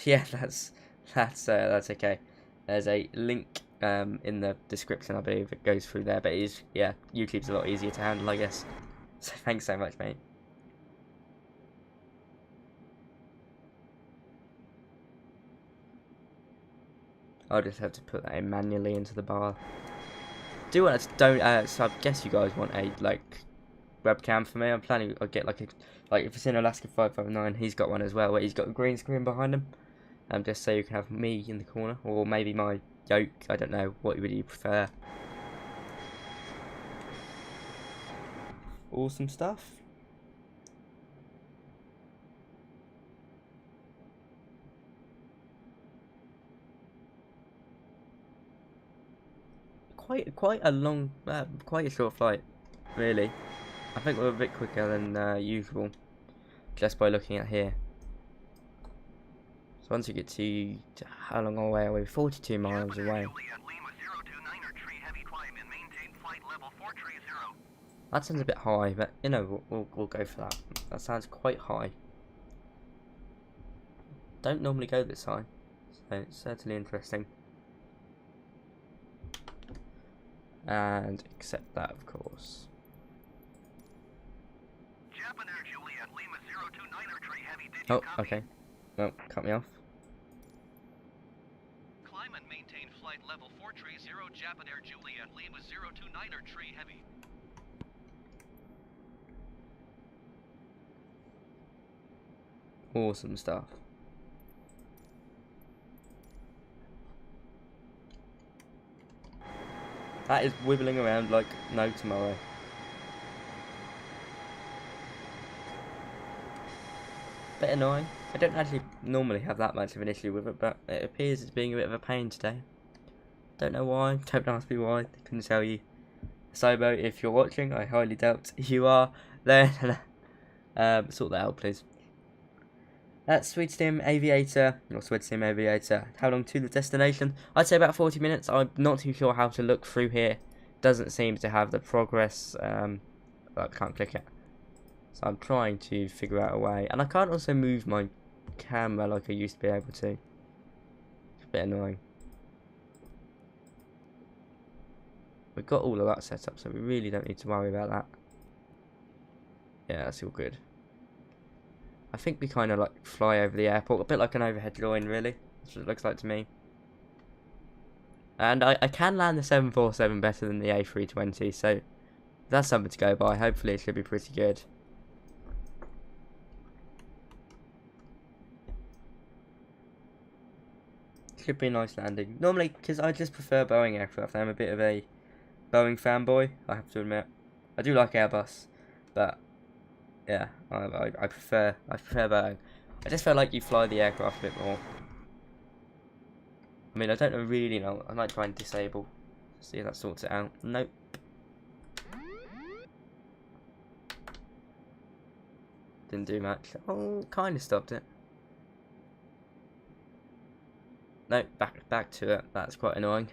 Yeah, that's okay. There's a link in the description, I believe. It goes through there, but it is, yeah, YouTube's a lot easier to handle, I guess. So thanks so much, mate. I'll just have to put that in manually into the bar. Do want to so I guess you guys want a like webcam for me. I'm planning I'll get like if it's in Alaska 559, he's got one as well where he's got a green screen behind him. Just so you can have me in the corner, or maybe my yoke. I don't know, what would you prefer? Awesome stuff. Quite a long, quite a short flight, really. I think we're a bit quicker than usual, just by looking at here. So once you get to how long away are we? 42 miles away. That sounds a bit high, but you know we'll go for that. That sounds quite high. Don't normally go this high, so it's certainly interesting. And accept that, of course. Japan Air Juliet, Lima 029er tree heavy, did you Oh, copy? okay. Well, cut me off. Climb and maintain flight level 430 Japan Air Juliet, Lima 029er tree heavy. Awesome stuff. That is wibbling around like no tomorrow. Bit annoying. I don't actually normally have that much of an issue with it, but it appears it's being a bit of a pain today. Don't know why. Don't ask me why. I couldn't tell you. Sobo, if you're watching, I highly doubt you are. Then sort that out, please. SweetSteam Aviator, or SweetSteam Aviator. How long to the destination? I'd say about 40 minutes. I'm not too sure how to look through here. Doesn't seem to have the progress. I can't click it. So I'm trying to figure out a way. And I can't also move my camera like I used to be able to. It's a bit annoying. We've got all of that set up, so we really don't need to worry about that. Yeah, that's all good. I think we kind of like fly over the airport, a bit like an overhead drone, really. That's what it looks like to me. And I can land the 747 better than the A320, so that's something to go by. Hopefully it should be pretty good. Should be a nice landing. Normally, because I just prefer Boeing aircraft, I'm a bit of a Boeing fanboy, I have to admit. I do like Airbus, but yeah, I prefer Boeing. I just feel like you fly the aircraft a bit more. I mean, I don't really know. I might try and disable. See if that sorts it out. Nope. Didn't do much. Oh, kind of stopped it. No, back to it. That's quite annoying.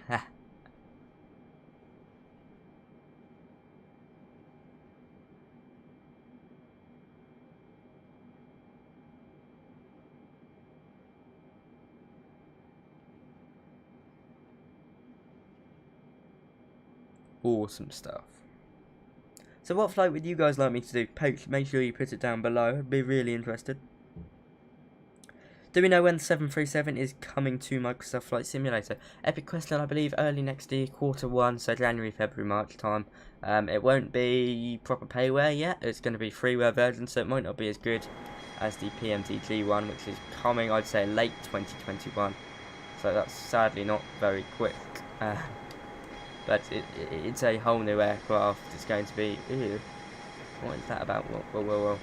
Awesome stuff. So what flight would you guys like me to do? Make sure you put it down below. I'd be really interested. Do we know when the 737 is coming to Microsoft Flight Simulator? Epic question, I believe, early next year, Q1, so January, February, March time. It won't be proper payware yet. It's going to be freeware version, so it might not be as good as the PMTG one, which is coming, I'd say, late 2021. So that's sadly not very quick. But it's a whole new aircraft. It's going to be... Ew. What is that about? Whoa.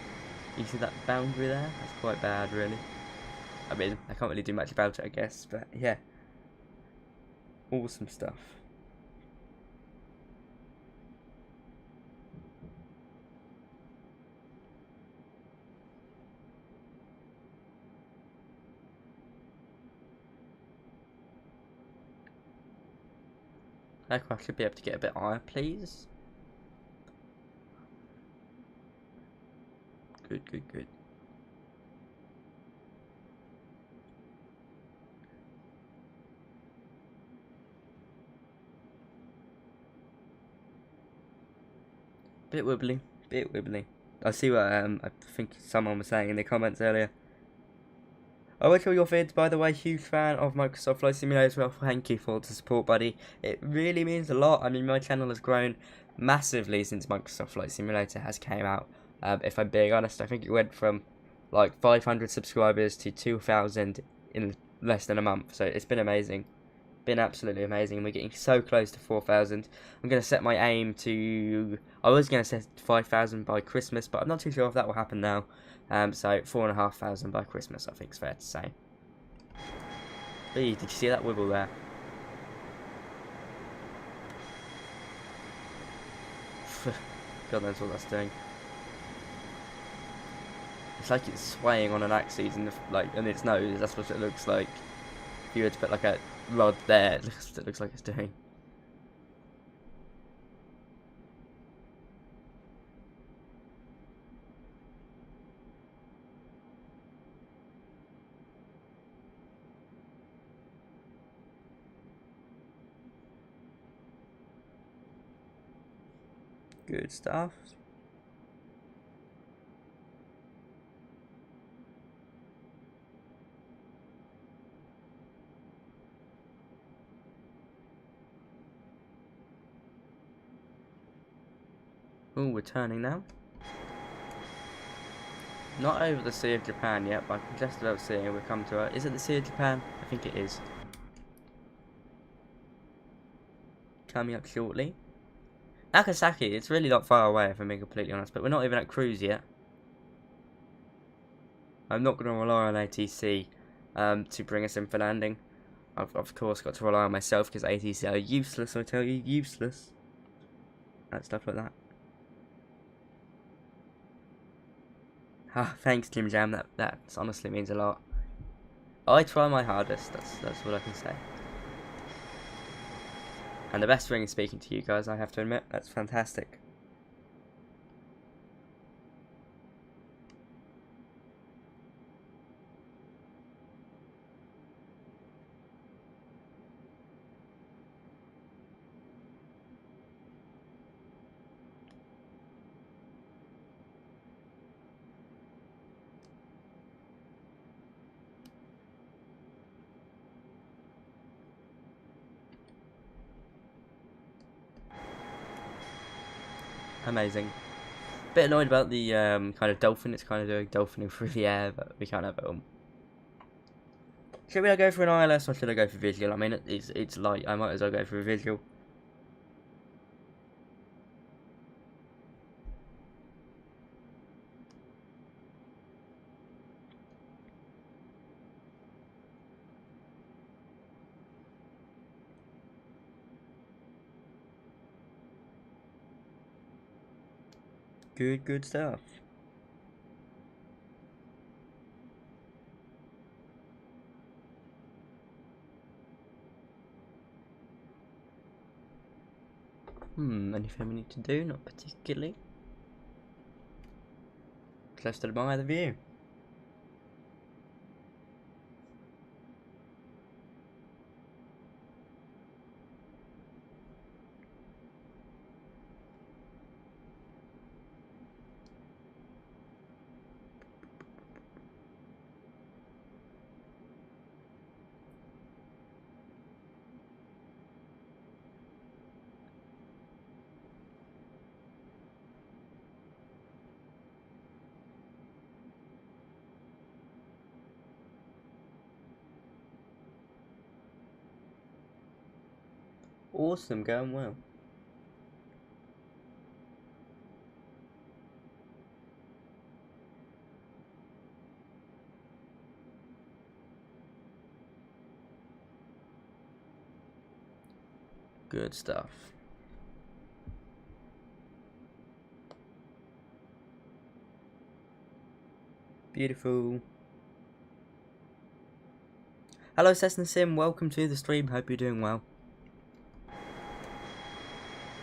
You see that boundary there? That's quite bad, really. I mean, I can't really do much about it, I guess, but yeah. Awesome stuff. Aircraft should be able to get a bit higher, please. Good. Bit wibbly. I see what I think someone was saying in the comments earlier. I wish all your vids, by the way, huge fan of Microsoft Flight Simulator as well. Thank you for the support, buddy. It really means a lot. I mean, my channel has grown massively since Microsoft Flight Simulator has came out. If I'm being honest, I think it went from like 500 subscribers to 2,000 in less than a month. So it's been amazing. Been absolutely amazing. We're getting so close to 4,000. I'm going to set my aim to... I was going to set 5,000 by Christmas, but I'm not too sure if that will happen now. So 4,500 by Christmas, I think it's fair to say. Did you see that wibble there? God knows what that's doing. It's like it's swaying on an axis in its nose. That's what it looks like. If you were to put like a rod there, that's what it looks like it's doing. Good stuff. Oh, we're turning now. Not over the Sea of Japan yet, but I can just about see it. We'll come to it. Is it the Sea of Japan? I think it is. Coming up shortly. Nagasaki, it's really not far away if I'm being completely honest, but we're not even at cruise yet. I'm not going to rely on ATC to bring us in for landing. I've of course got to rely on myself because ATC are useless, I tell you, useless. And stuff like that. Ah, thanks Jim Jam, that honestly means a lot. I try my hardest, that's what I can say. And the best thing is speaking to you guys, I have to admit, that's fantastic. Amazing. Bit annoyed about the kind of dolphin. It's kind of doing dolphining through the air, but we can't have it all. Should I go for an ILS or should I go for visual? I mean, it's light. I might as well go for a visual. Good stuff. Anything we need to do? Not particularly. Just admire the view. Awesome, going well. Good stuff. Beautiful. Hello Cessna Sim, welcome to the stream, hope you're doing well.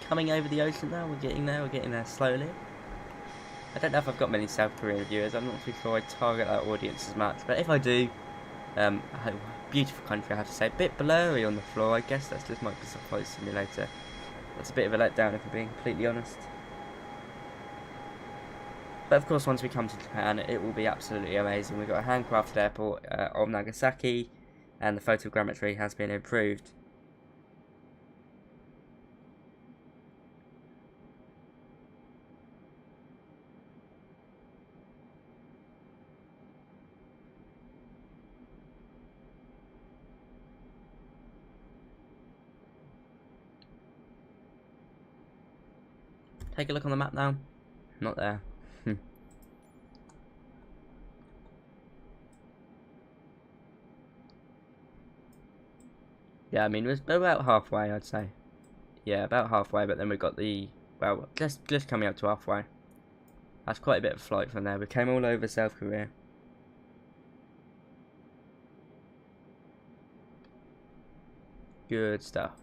Coming over the ocean now, we're getting there slowly. I don't know if I've got many South Korean viewers, I'm not too sure I target that audience as much, but if I do, beautiful country I have to say, a bit blurry on the floor, I guess that's just Microsoft Flight Simulator. That's a bit of a letdown if I'm being completely honest. But of course once we come to Japan it will be absolutely amazing. We've got a handcrafted airport of Nagasaki and the photogrammetry has been improved. Take a look on the map now. Not there. Yeah, I mean, we're about halfway, I'd say. Yeah, about halfway, but then we've got the... Well, just coming up to halfway. That's quite a bit of a flight from there. We came all over South Korea. Good stuff.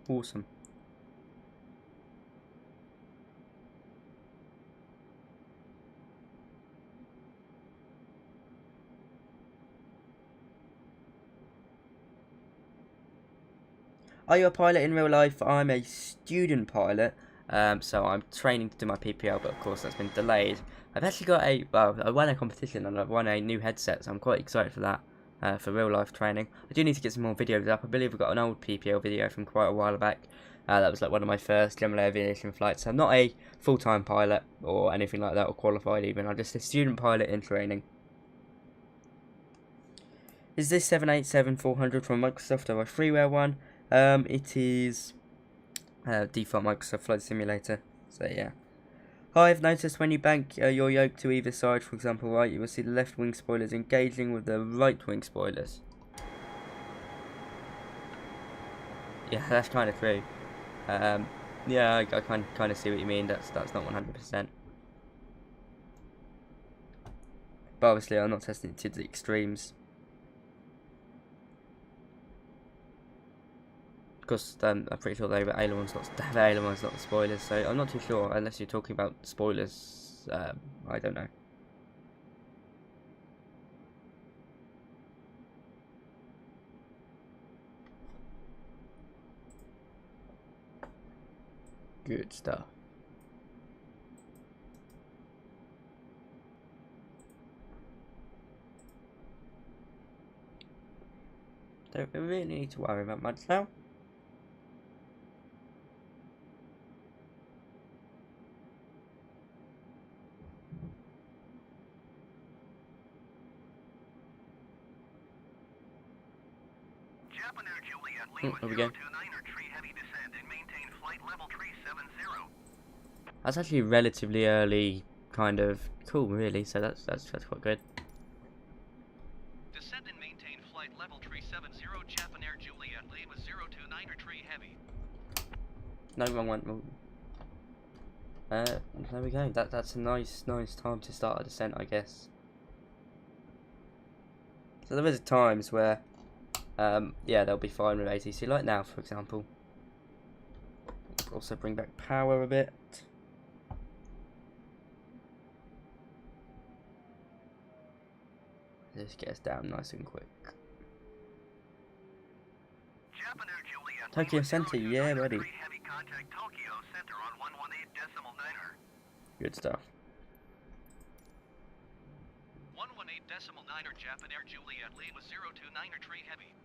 Awesome. Are you a pilot in real life? I'm a student pilot, so I'm training to do my PPL, but of course that's been delayed. I've actually got I won a competition and I've won a new headset, so I'm quite excited for that, for real life training. I do need to get some more videos up. I believe we've got an old PPL video from quite a while back. That was like one of my first general aviation flights. So I'm not a full-time pilot or anything like that, or qualified even. I'm just a student pilot in training. Is this 787-400 from Microsoft or a freeware one? It is default Microsoft Flight Simulator. So yeah. Hi, I've noticed when you bank your yoke to either side, for example right, you will see the left wing spoilers engaging with the right wing spoilers. Yeah, that's kind of true. Yeah, I kind of see what you mean. That's not 100%. But obviously, I'm not testing it to the extremes. Because I'm pretty sure they were ailerons, not the ailerons, not the spoilers. So I'm not too sure unless you're talking about spoilers. I don't know. Good stuff. Don't really need to worry about much now. Japan Air Juliet Lima There we go. 029er tree heavy descent and maintain flight level 370. That's actually relatively early, kind of cool, really. So that's quite good. Descend and maintain flight level 370. Japan Air Juliet Lima 029er tree heavy. No, wrong one. There we go. That's a nice time to start a descent, I guess. So there is times where, yeah, they'll be fine with ATC, like now, for example. Also bring back power a bit. Just get us down nice and quick. Japan Air Juliet Tokyo Center, yeah, ready. heavy contact Tokyo Center on 118.9er. Good stuff. 118.9er Japan Air Juliet Lima 029er tree heavy.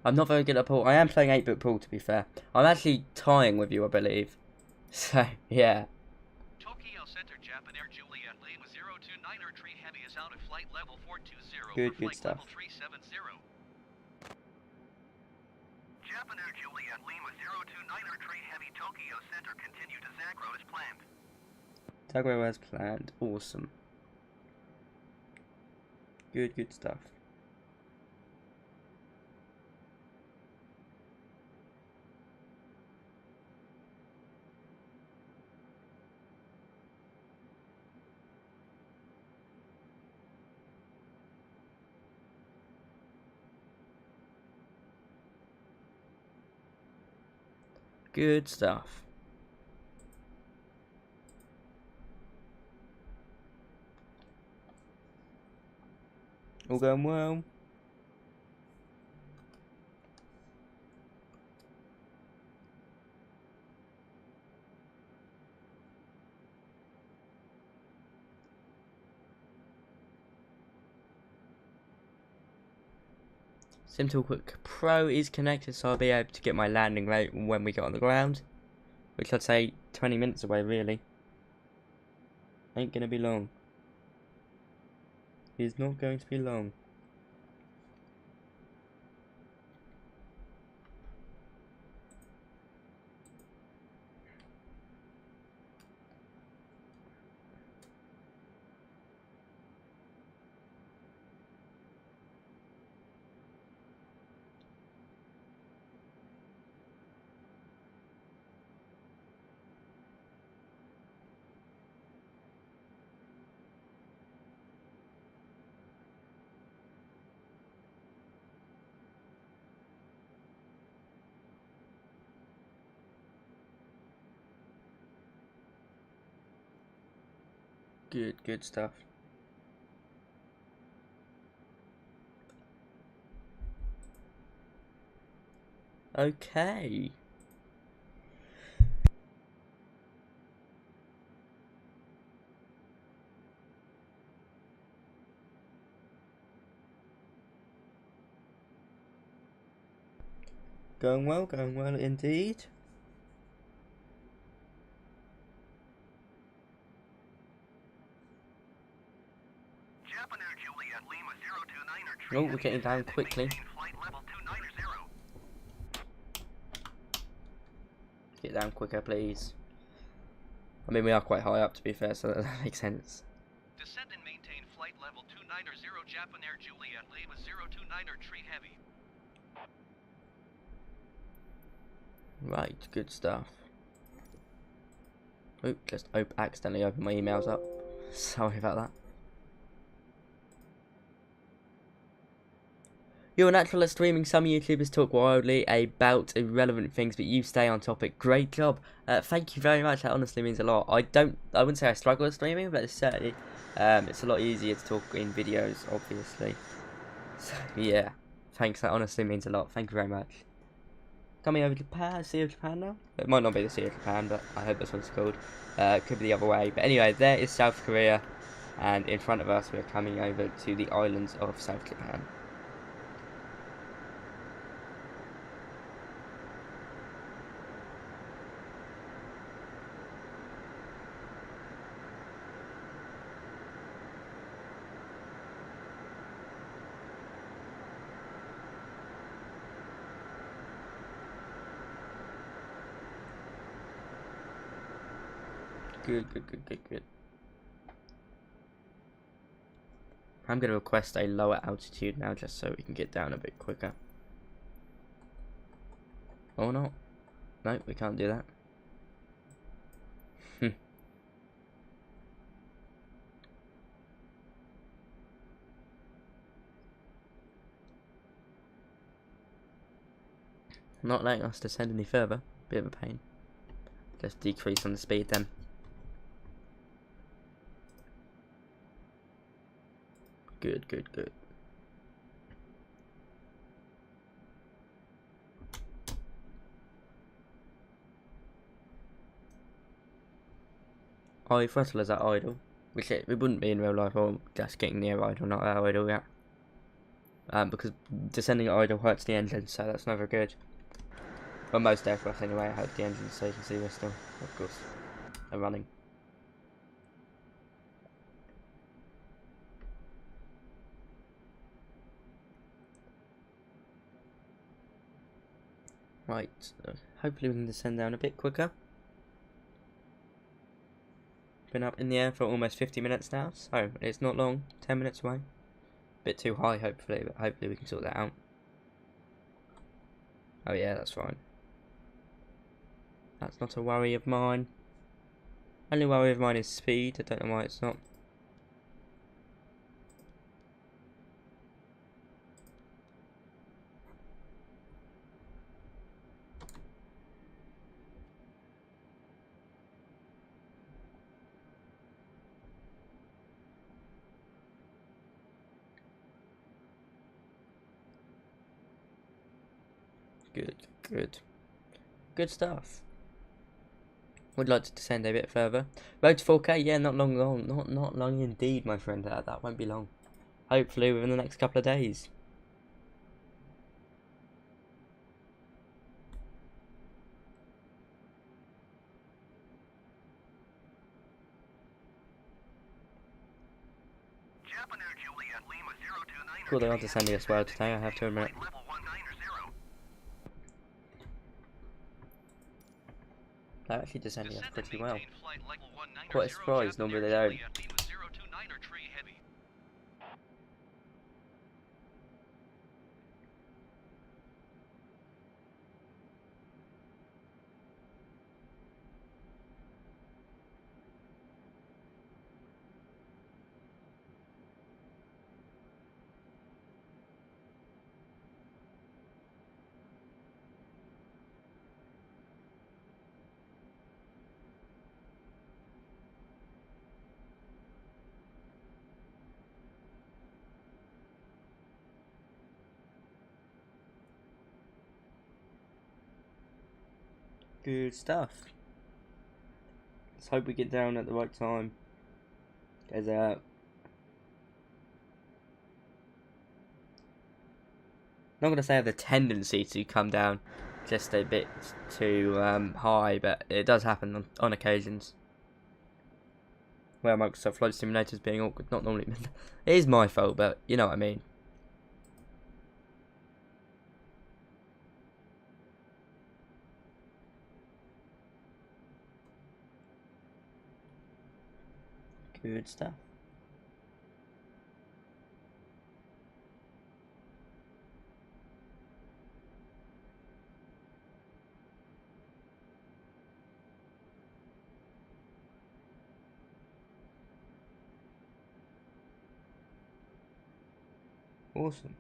I'm not very good at pool. I am playing 8-bit pool, to be fair. I'm actually tying with you, I believe. So, yeah. Tokyo Center Japan Air Juliet Lima 029er tree heavy is out at flight level 420 Good, for good flight stuff. level 370. Japan Air Juliet Lima 029er tree heavy Tokyo Center continue to Zagro as planned. Tagro as planned. Awesome. Good stuff. Good stuff. All going well. SimToolQuick Pro is connected, so I'll be able to get my landing rate when we get on the ground, which I'd say 20 minutes away, really. Ain't gonna be long. It's not going to be long. Good stuff. Okay. Going well indeed. Japan Air Juliet Lima 029er Oh, we're getting down quickly. flight level 290. Get down quicker, please. I mean, we are quite high up, to be fair, so that makes sense. Descend and maintain flight level 290 Japan Air Juliet Lima 029er tree heavy. Right, good stuff. Oh, just accidentally opened my emails up. Sorry about that. You're a natural at streaming. Some YouTubers talk wildly about irrelevant things, but you stay on topic. Great job. Thank you very much. That honestly means a lot. I wouldn't say I struggle with streaming, but it's certainly, it's a lot easier to talk in videos, obviously. So, yeah. Thanks. That honestly means a lot. Thank you very much. Coming over to Japan, Sea of Japan now. It might not be the Sea of Japan, but I hope that's what it's called. It could be the other way. But anyway, there is South Korea, and in front of us, we're coming over to the islands of South Japan. Good. I'm going to request a lower altitude now, just so we can get down a bit quicker. Or not. No, we can't do that. Not letting us descend any further. Bit of a pain. Let's decrease on the speed then. Good. Oh, throttle is at idle, which it wouldn't be in real life, or just getting near idle, not at idle yet. Because descending at idle hurts the engine, so that's never good. Well, most aircraft anyway, it hurts the engine, so you can see we're still, of course, running. Right, hopefully we can descend down a bit quicker. Been up in the air for almost 50 minutes now, so it's not long, 10 minutes away. Bit too high, hopefully, but hopefully we can sort that out. Oh yeah, that's fine. That's not a worry of mine. Only worry of mine is speed. I don't know why it's not. Good stuff. Would like to descend a bit further. Road to 4K, yeah, not long. Not long indeed, my friend. That won't be long. Hopefully within the next couple of days. Japan Air Juliet Lima 029er. Cool, they are descending as well today, I have to admit. Level 190. They're actually descending us pretty well. Flight level 190. Quite a surprise, normally they don't. Lima 029er tree heavy. Good stuff. Let's hope we get down at the right time. Because not going to say I have the tendency to come down just a bit too high, but it does happen on occasions. Where Microsoft Flight Simulator is being awkward, not normally. It is my fault, but you know what I mean. Good stuff. Awesome.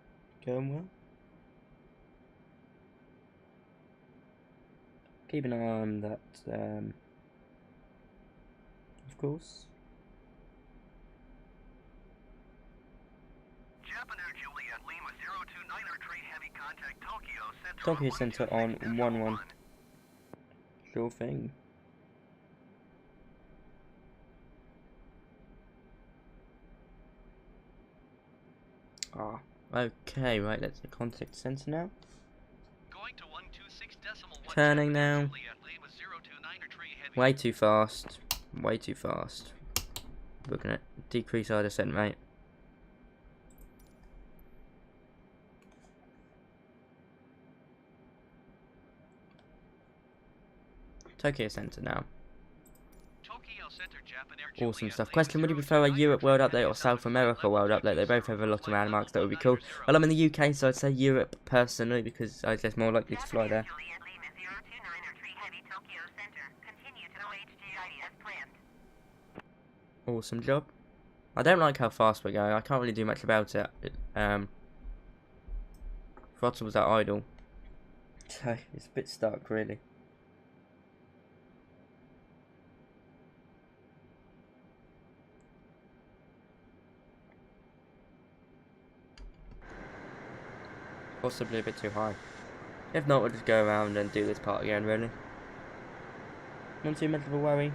Going well. Keep an eye on that, of course. Japan Air Juliet Lima 029 Trade Heavy Contact Tokyo Center on 1-1. Sure thing. Ah, okay, right, let's the contact center now. Going to 126.1. Turning now. Juliet Lima 029 Trade Heavy. Way too fast. Way too fast. We're gonna decrease our descent rate. Tokyo Center now. Tokyo Center, Japan Air Awesome Juliet stuff. Lima Question, would you prefer a 029 Europe World Trade Update or Heavy South America World Update? They both have a lot of landmarks that would be cool. Well, I'm in the UK, so I'd say Europe personally, because I'm just more likely to fly there. Juliet Lima 029 Tree Heavy Tokyo Center. Continue to OHGI as planned. Awesome job. I don't like how fast we're going. I can't really do much about it. Throttle's at idle. So, it's a bit stuck, really. Possibly a bit too high. If not, we'll just go around and do this part again, really. Not too much of a worry,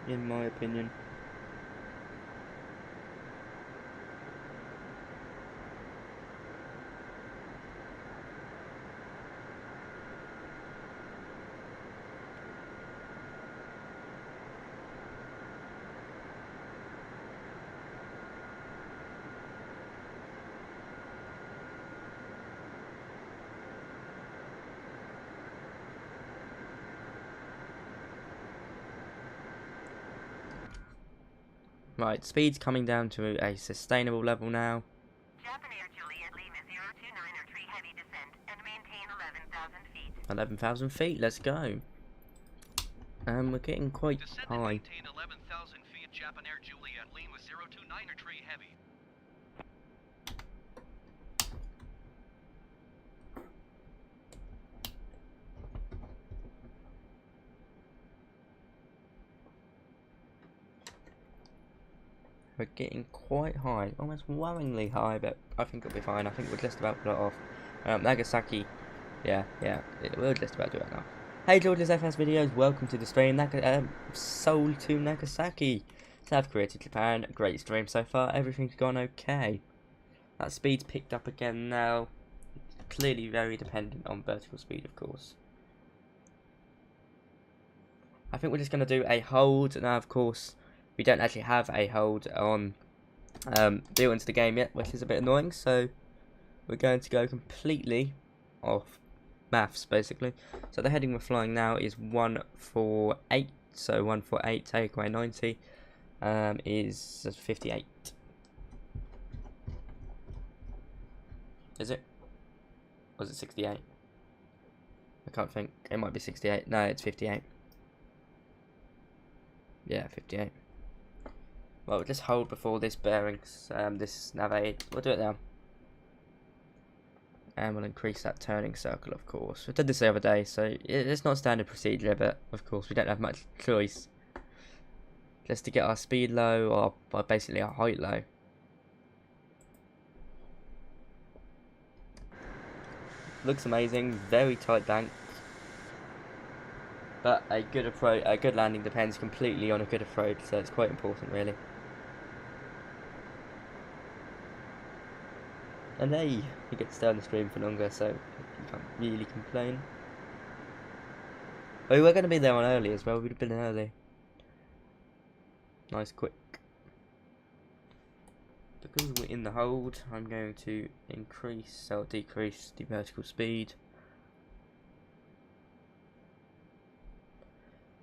in my opinion. Right, speed's coming down to a sustainable level now. Japan Air Juliet Lima 029 Tree Heavy descent and maintain 11,000 feet. 11,000 feet, let's go. We're getting quite Descend and high. maintain 11,000 feet. Japan Air Juliet Lima 029 Tree Heavy. We're getting quite high, almost worryingly high, but I think it'll be fine. I think we'll just about put it off. Nagasaki, yeah, we'll just about do it now. Hey George's FS videos, welcome to the stream. Seoul to Nagasaki, South Korea to Japan. Great stream so far. Everything's gone okay. That speed's picked up again now. Clearly very dependent on vertical speed, of course. I think we're just going to do a hold now. Of course, we don't actually have a hold on built into the game yet, which is a bit annoying. So we're going to go completely off maths, basically. So the heading we're flying now is 148. So 148 take away 90 is 58. Is it? Or was it 68? I can't think. It might be 68. No, it's 58. Yeah, 58. Well, we'll just hold before this bearings, this nav aid. We'll do it now. And we'll increase that turning circle, of course. We did this the other day, so it's not standard procedure, but of course we don't have much choice. Just to get our speed low, or basically our height low. Looks amazing, very tight bank. But a good landing depends completely on a good approach, so it's quite important, really. And hey, you get to stay on the stream for longer, so you can't really complain. Oh, we were going to be there on early as well. We'd have been early. Nice, quick. Because we're in the hold, I'm going to increase or decrease the vertical speed.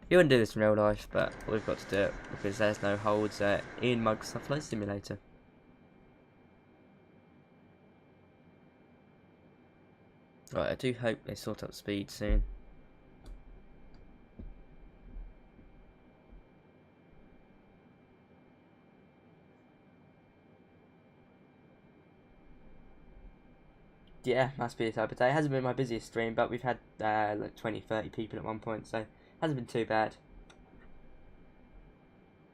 You wouldn't do this in real life, but we've got to do it because there's no holds in Microsoft Flight Simulator. Right, I do hope they sort out speed soon. Yeah, must be a type of day. It hasn't been my busiest stream, but we've had like 20-30 people at one point, so hasn't been too bad.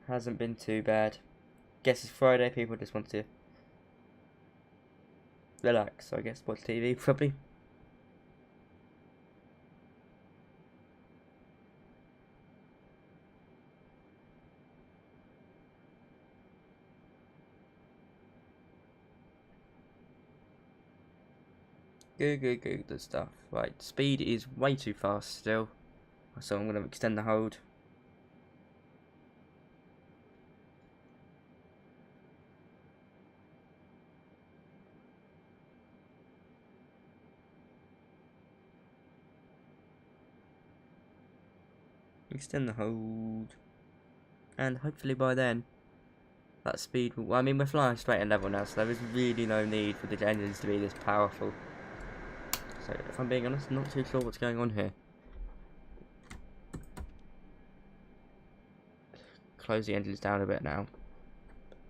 Hasn't been too bad. Guess it's Friday, people just want to relax, so I guess watch TV probably. Good stuff. Right, speed is way too fast still, so I'm going to extend the hold. Extend the hold, and hopefully by then that speed will, I mean, we're flying straight and level now, so there is really no need for the engines to be this powerful. So if I'm being honest, I'm not too sure what's going on here. Close the engines down a bit now,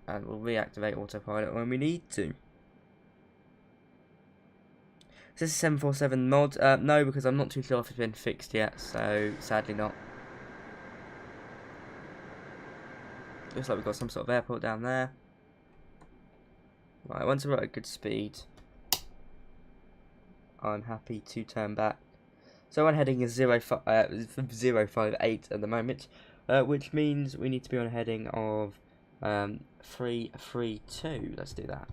and we'll reactivate autopilot when we need to. Is this a 747 mod? No, because I'm not too sure if it's been fixed yet, so sadly not. Looks like we've got some sort of airport down there. Right, once we're at a good speed, I'm happy to turn back. So our heading is 058 at the moment, which means we need to be on a heading of 332. Let's do that.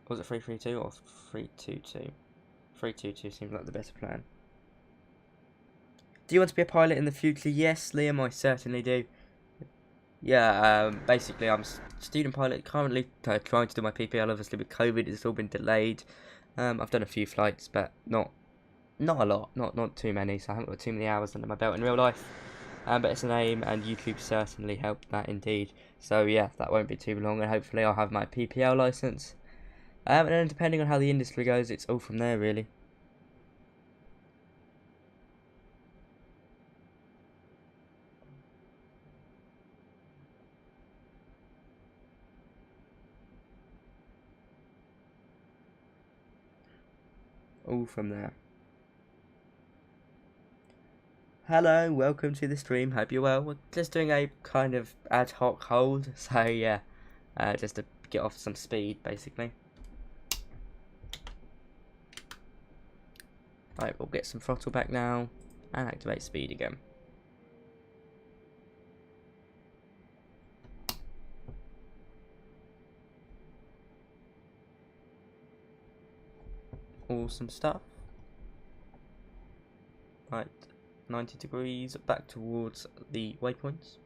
Was it 332 or 322? 322 seems like the better plan. Do you want to be a pilot in the future? Yes, Liam, I certainly do. Yeah, basically I'm a student pilot currently, trying to do my PPL. Obviously with COVID it's all been delayed. I've done a few flights, but not a lot, not too many, so I haven't got too many hours under my belt in real life. But it's an aim, and YouTube certainly helped that indeed. So yeah, that won't be too long, and hopefully I'll have my PPL license. And then depending on how the industry goes, it's all from there really. All from there. Hello, welcome to the stream. Hope you're well. We're just doing a kind of ad hoc hold, so yeah, just to get off some speed, basically. Right, we'll get some throttle back now and activate speed again. Awesome stuff. Right, 90 degrees back towards the waypoints.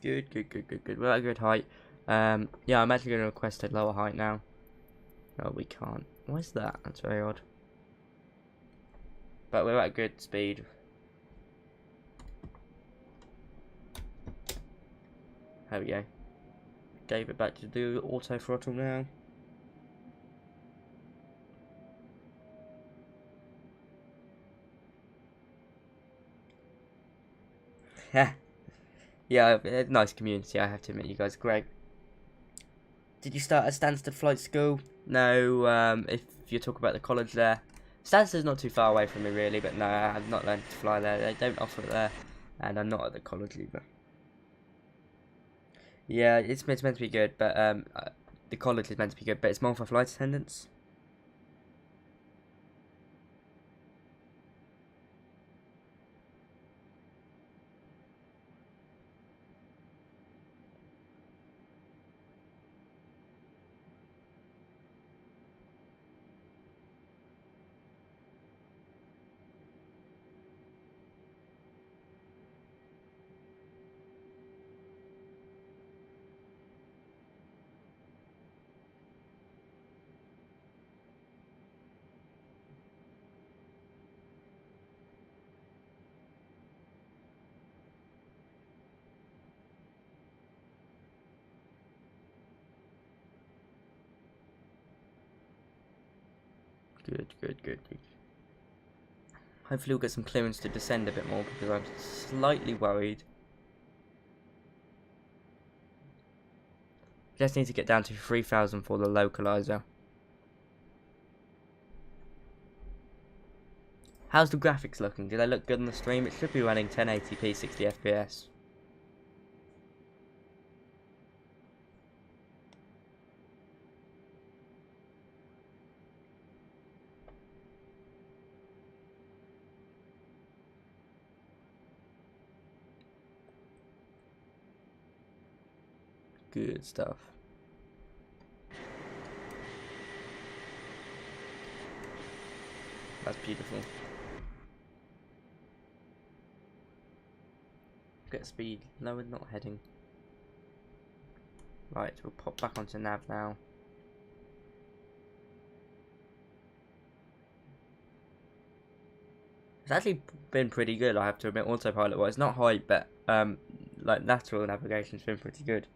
Good. We're at a good height. Yeah, I'm actually going to request a lower height now. Oh, we can't. Why is that? That's very odd. But we're at a good speed. There we go. Gave it back to do auto throttle now. Yeah, nice community, I have to admit, you guys are great. Did you start at Stansted Flight School? No, if you talk about the college there. Stansted's not too far away from me really, but no, I have not learned to fly there. They don't offer it there, and I'm not at the college either. Yeah, it's meant to be good, but the college is meant to be good, but it's more for flight attendants. Good. Hopefully we'll get some clearance to descend a bit more, because I'm slightly worried. Just need to get down to 3,000 for the localizer. How's the graphics looking? Do they look good on the stream? It should be running 1080p 60 FPS. Good stuff. That's beautiful. Get speed lowered, not heading. Right, we'll pop back onto nav now. It's actually been pretty good, I have to admit, autopilot wise. Not high, but like lateral navigation's been pretty good.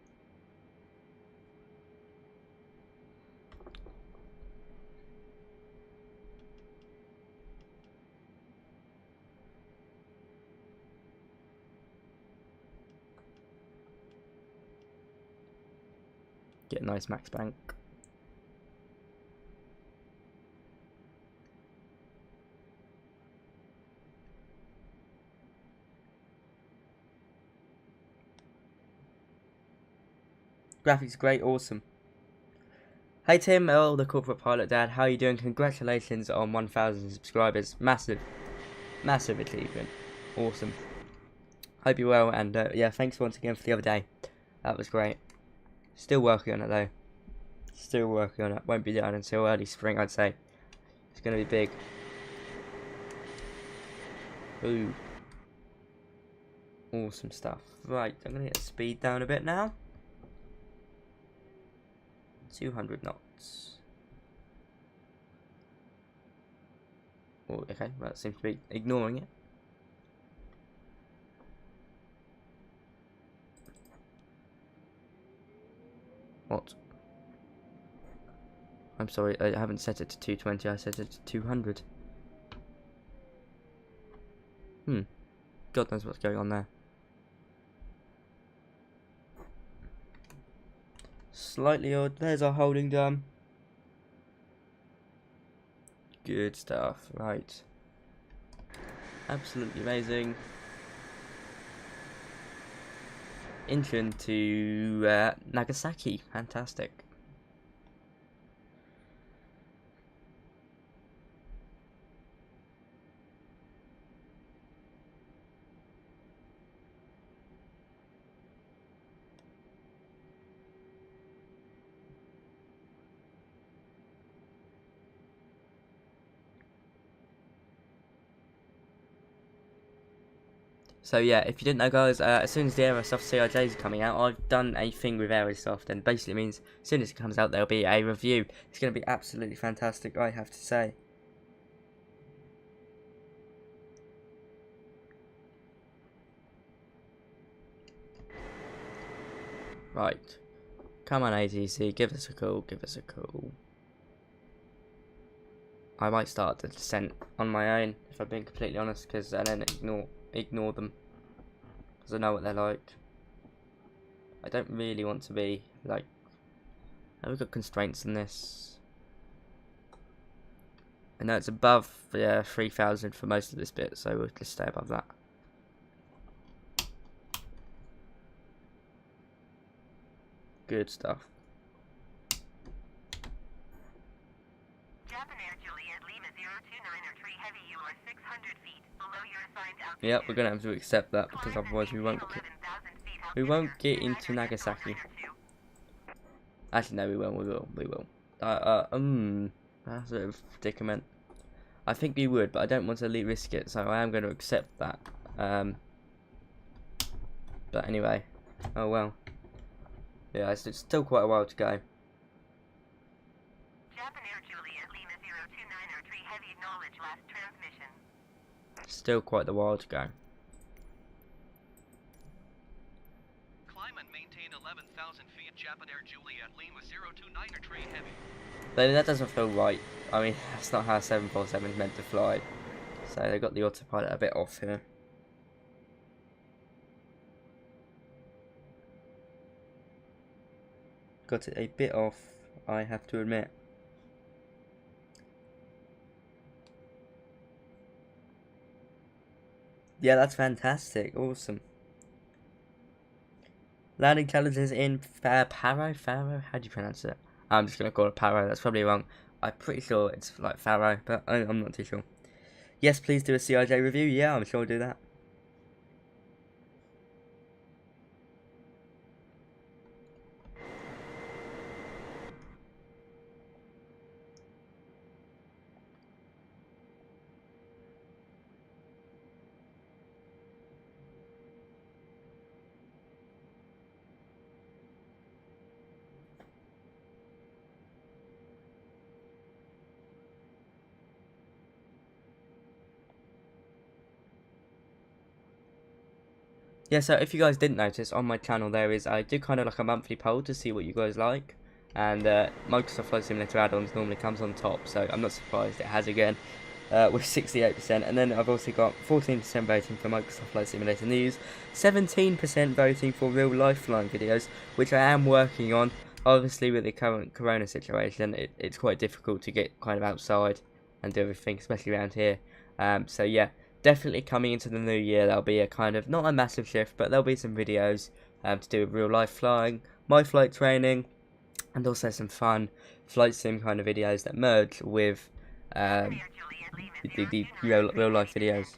Get a nice max bank. Graphics great, awesome. Hey Tim, the corporate pilot dad, how are you doing? Congratulations on 1,000 subscribers. Massive achievement. Awesome. Hope you're well, and yeah, thanks once again for the other day. That was great. Still working on it though. Still working on it. Won't be done until early spring, I'd say. It's gonna be big. Ooh. Awesome stuff. Right, I'm gonna get speed down a bit now. 200 knots. Oh, okay, well, that seems to be ignoring it. What? I'm sorry, I haven't set it to 220, I set it to 200. God knows what's going on there. Slightly odd. There's our holding done. Good stuff. Right. Absolutely amazing. Incheon to Nagasaki. Fantastic. So yeah, if you didn't know guys, as soon as the Aerosoft CRJs are coming out, I've done a thing with Aerosoft, and basically means as soon as it comes out there'll be a review. It's going to be absolutely fantastic, I have to say. Right. Come on ATC, give us a call, give us a call. I might start the descent on my own, if I'm being completely honest, because and then ignore them. because I know what they're like. I don't really want to be like. Have we got constraints in this? I know it's above 3,000 for most of this bit, so we'll just stay above that. Good stuff. Japan Air Juliet Lima 029 or tree heavy, you are 600 feet below your assigned altitude. Yep, we're gonna have to accept that because Climb and otherwise we maintain won't 11,000 feet we altitude. won't get Nine into or Nagasaki. decimal 9 or 2. Actually, no, we will. That's a bit of a predicament. I think we would, but I don't want to risk it, so I am going to accept that. But anyway, oh well. Yeah, it's still quite a while to go. Japan Air Juliet Lima 029 or tree heavy, acknowledge last transmission. Still quite a while to go. Climb and maintain 11,000 feet. Japan Air Juliet Lima 029 or tree heavy. But that doesn't feel right. I mean, that's not how 747 is meant to fly. So they got the autopilot a bit off here. Got it a bit off, I have to admit. Yeah, that's fantastic. Awesome. Landing challenges in Faro? How do you pronounce it? I'm just going to call it Paro. That's probably wrong. I'm pretty sure it's like Faro, but I'm not too sure. Yes, please do a CRJ review. Yeah, I'm sure I'll do that. Yeah, so if you guys didn't notice, on my channel I do kind of like a monthly poll to see what you guys like. And Microsoft Flight Simulator add-ons normally comes on top, so I'm not surprised it has again, with 68%. And then I've also got 14% voting for Microsoft Flight Simulator News, 17% voting for real life flying videos, which I am working on. Obviously with the current corona situation, it's quite difficult to get kind of outside and do everything, especially around here. So yeah. Definitely coming into the new year, there'll be a kind of, not a massive shift, but there'll be some videos to do with real life flying, my flight training, and also some fun flight sim kind of videos that merge with the real life videos.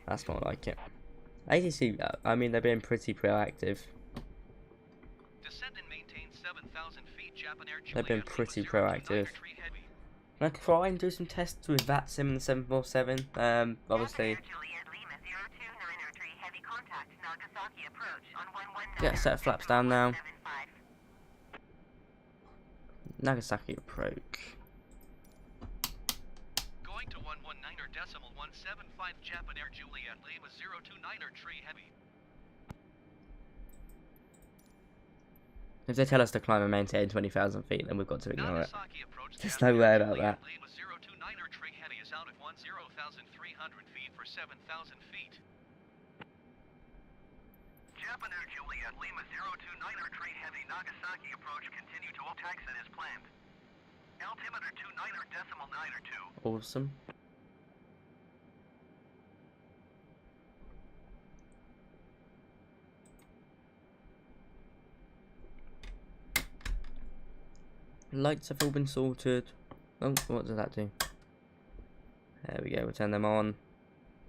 That's more like it. ATC, I mean, they're being pretty proactive. Descend and maintain 7,000 feet. Japan Air They've been Juliet pretty Lima 029 proactive. or tree heavy. I'm gonna try and do some tests with that sim and the 747. Obviously, get a set of flaps down now. Nagasaki approach. Going to 119 or decimal 175. Japan Air Juliet Lima 029 or tree heavy. If they tell us to climb and maintain 20,000 feet, then we've got to ignore it. Nagasaki approach. There's Japan no way Air about Juliet that. Lima 029 or tree heavy is out at 10,300 feet for 7,000 feet. Japan Air Juliet Lima 029 or tree heavy. Nagasaki approach. Continue to taxi as planned. Altimeter 29 or decimal 9 or 2. Awesome. Lights have all been sorted. Oh, what does that do? There we go, we'll turn them on.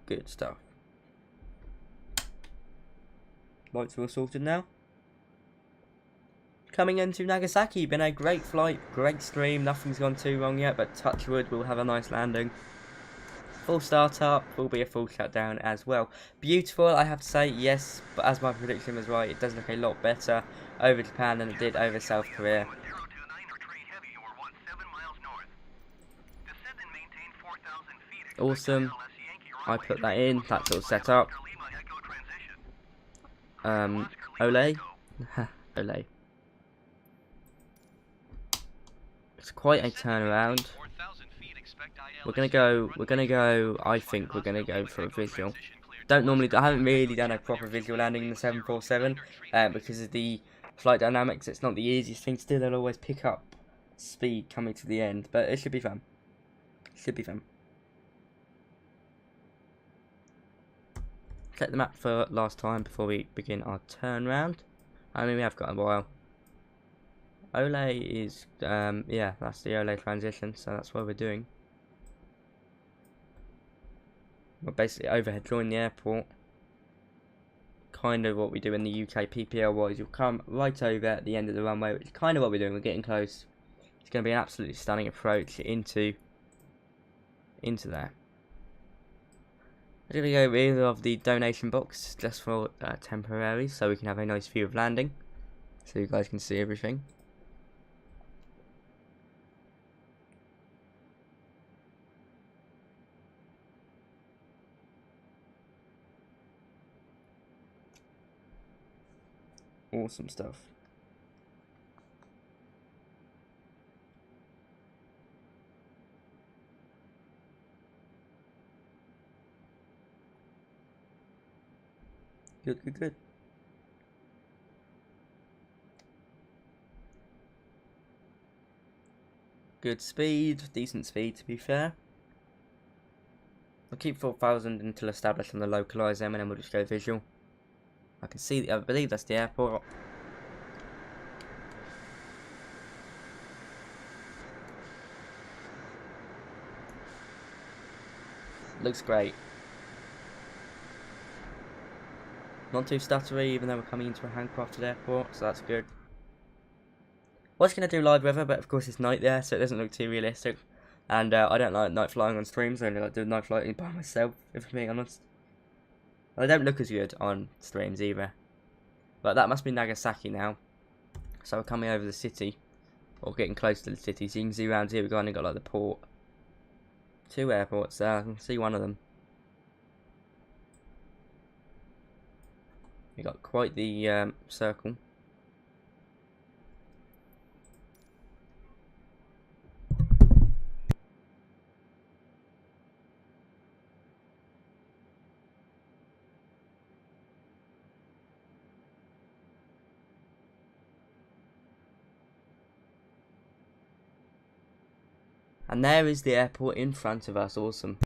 Good stuff. Lights are all sorted now. Coming into Nagasaki, been a great flight, great stream, nothing's gone too wrong yet, but touch wood, we'll have a nice landing. Full startup, will be a full shutdown as well. Beautiful, I have to say, yes, but as my prediction was right, it does look a lot better over Japan than it did over South Korea. Awesome. I put that in, that's all set up. Ole. Ole. It's quite a turnaround. We're gonna go, I think we're gonna go for a visual. I haven't really done a proper visual landing in the 747 because of the flight dynamics. It's not the easiest thing to do. They'll always pick up speed coming to the end, but it should be fun. Should be fun. Check the map for last time before we begin our turnaround. I mean, we have got a while. Ole is, yeah, that's the Ole transition, so that's what we're doing. We're basically overhead join the airport. Kind of what we do in the UK PPL wise. You'll come right over at the end of the runway, which is kind of what we're doing. We're getting close. It's going to be an absolutely stunning approach into there. I'm going to go rid of the donation box just for temporary, so we can have a nice view of landing, so you guys can see everything. Awesome stuff. Good, good, good. Good speed, decent speed to be fair. I'll keep 4,000 until established on the localizer, and then we'll just go visual. I can see, I believe that's the airport. Looks great. Not too stuttery, even though we're coming into a handcrafted airport, so that's good. Was going to do live weather, but of course it's night there, so it doesn't look too realistic. And I don't like night flying on streams, I only like doing night flying by myself, if I'm being honest. They don't look as good on streams either. But that must be Nagasaki now. So we're coming over the city, or getting close to the city, so you can see around here we've got like the port. 2 airports there, I can see one of them. We got quite the circle. And there is the airport in front of us, awesome.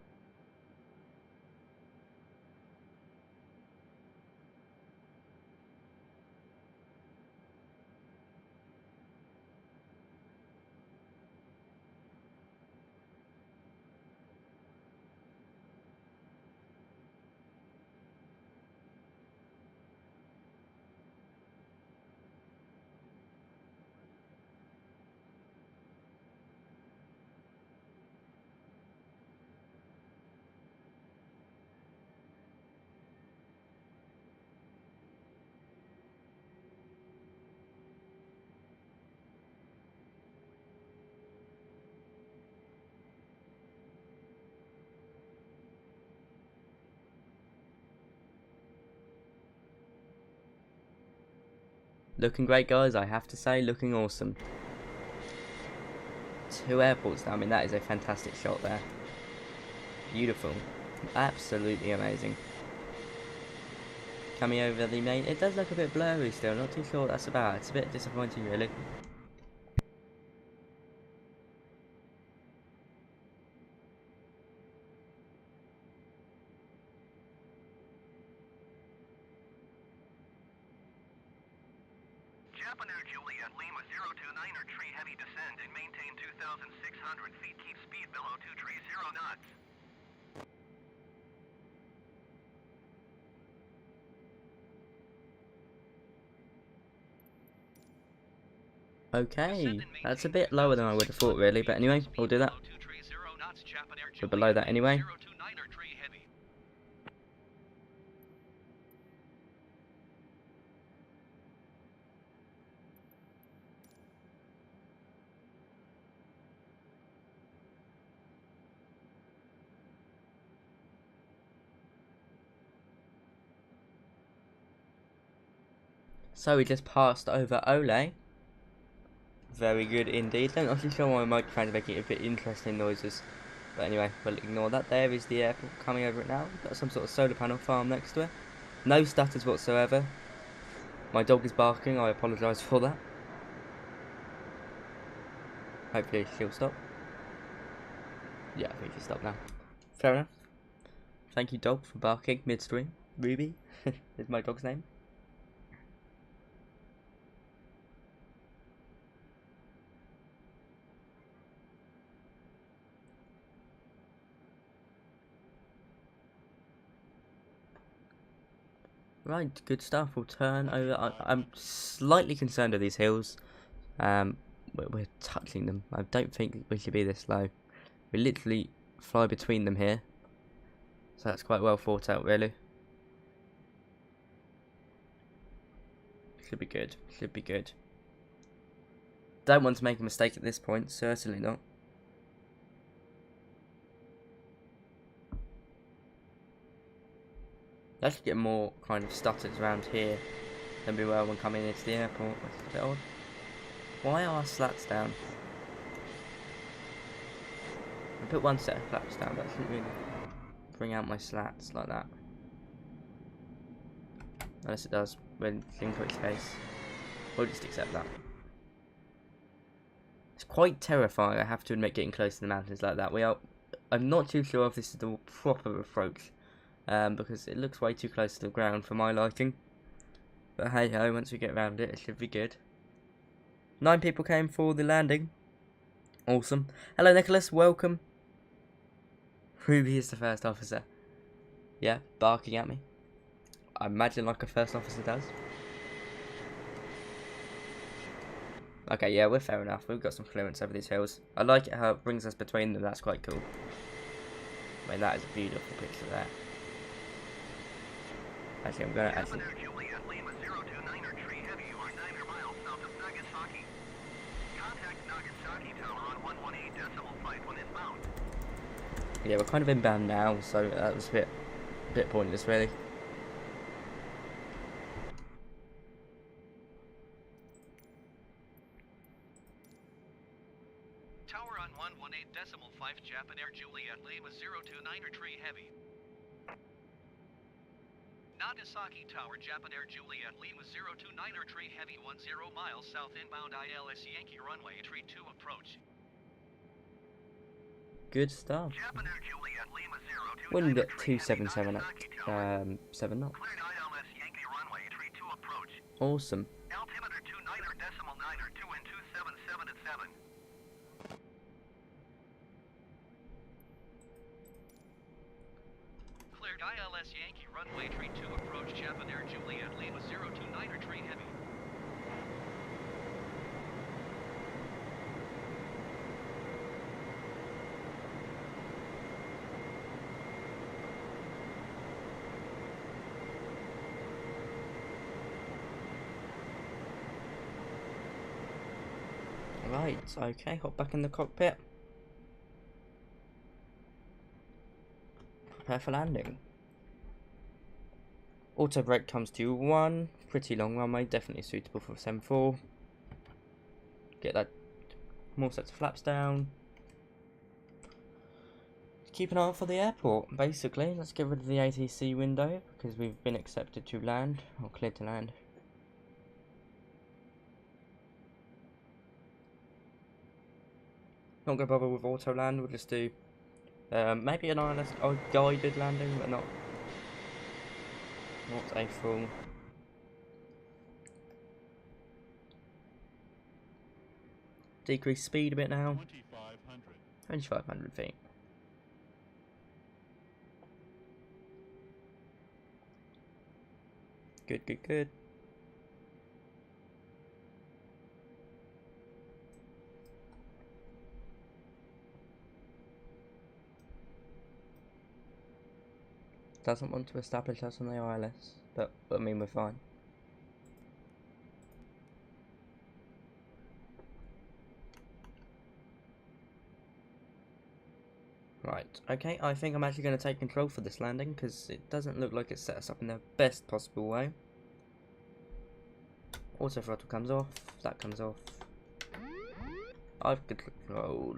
Looking great, guys, I have to say, looking awesome. 2 airports now, I mean, that is a fantastic shot there. Beautiful. Absolutely amazing. Coming over the main, it does look a bit blurry still, not too sure what that's about. It's a bit disappointing, really. Japaner Juliet Lima 029er tree heavy descend and maintain 2,600 feet. Keep speed below 230 knots. Okay, that's a bit lower than I would have thought, really, but anyway, we'll do that. We're below that anyway. So we just passed over Ole. Very good indeed. I'm not too sure why my microphone's making a bit interesting noises. But anyway, we'll ignore that. There is the airport coming over it now. Got some sort of solar panel farm next to it. No stutters whatsoever. My dog is barking, I apologise for that. Hopefully she'll stop. Yeah, I think she'll stop now. Fair enough. Thank you, dog, for barking midstream. Ruby is my dog's name. Right, good stuff. We'll turn over. I'm slightly concerned with these hills. We're touching them. I don't think we should be this low. We literally fly between them here. So that's quite well thought out, really. Should be good. Should be good. Don't want to make a mistake at this point. Certainly not. Let's get more kind of stutters around here than we were when coming into the airport. That's a bit odd. Why are our slats down? I put one set of flaps down, but I shouldn't really bring out my slats like that. Unless it does when Gluschenko's case. We'll just accept that. It's quite terrifying, I have to admit, getting close to the mountains like that. I'm not too sure if this is the proper approach. Because it looks way too close to the ground for my liking. But hey ho, once we get around it, it should be good. 9 people came for the landing. Awesome. Hello Nicholas, welcome. Ruby is the first officer. Yeah, barking at me. I imagine like a first officer does. Okay, yeah, we're fair enough. We've got some clearance over these hills. I like it how it brings us between them, that's quite cool. I mean, that is a beautiful picture there. Actually, I'm going to actually... Juliet, Lima 029er tree heavy, you are 9 miles south of Nagasaki. Contact Nagasaki Tower on 118.5 inbound. Yeah, we're kind of inbound now, so that was a bit pointless, really. Tower on 118.5 Japan Air Juliet, Lima 029er tree heavy. Nagasaki Tower, Japan Air Juliet, Lima 029er tree heavy 10 miles south inbound ILS Yankee runway tree 2 approach. Good stuff. Japan Air Juliet, Lima 029er Wouldn't get tree heavy 277 Nagasaki Tower. at 7 knots. Cleared ILS Yankee runway tree 2 approach. Awesome. Altimeter 29er decimal 9er 2 and 277 at 7. Cleared ILS Yankee runway tree 2 approach Japan Air Juliet Lima 029er tree heavy. Right, okay, hop back in the cockpit. Prepare for landing. Auto brake comes to 1. Pretty long runway, definitely suitable for 7.4. Get that more sets of flaps down. Keep an eye out for the airport, basically. Let's get rid of the ATC window because we've been accepted to land, or cleared to land. Not gonna bother with auto land, we'll just do maybe an ILS guided landing, but not a full. Decrease speed a bit now. 2,500 feet. Good, good, good. Doesn't want to establish us on the ILS, but I mean we're fine. Right, okay, I think I'm actually going to take control for this landing because it doesn't look like it's set us up in the best possible way. Auto throttle comes off, that comes off. I've got control.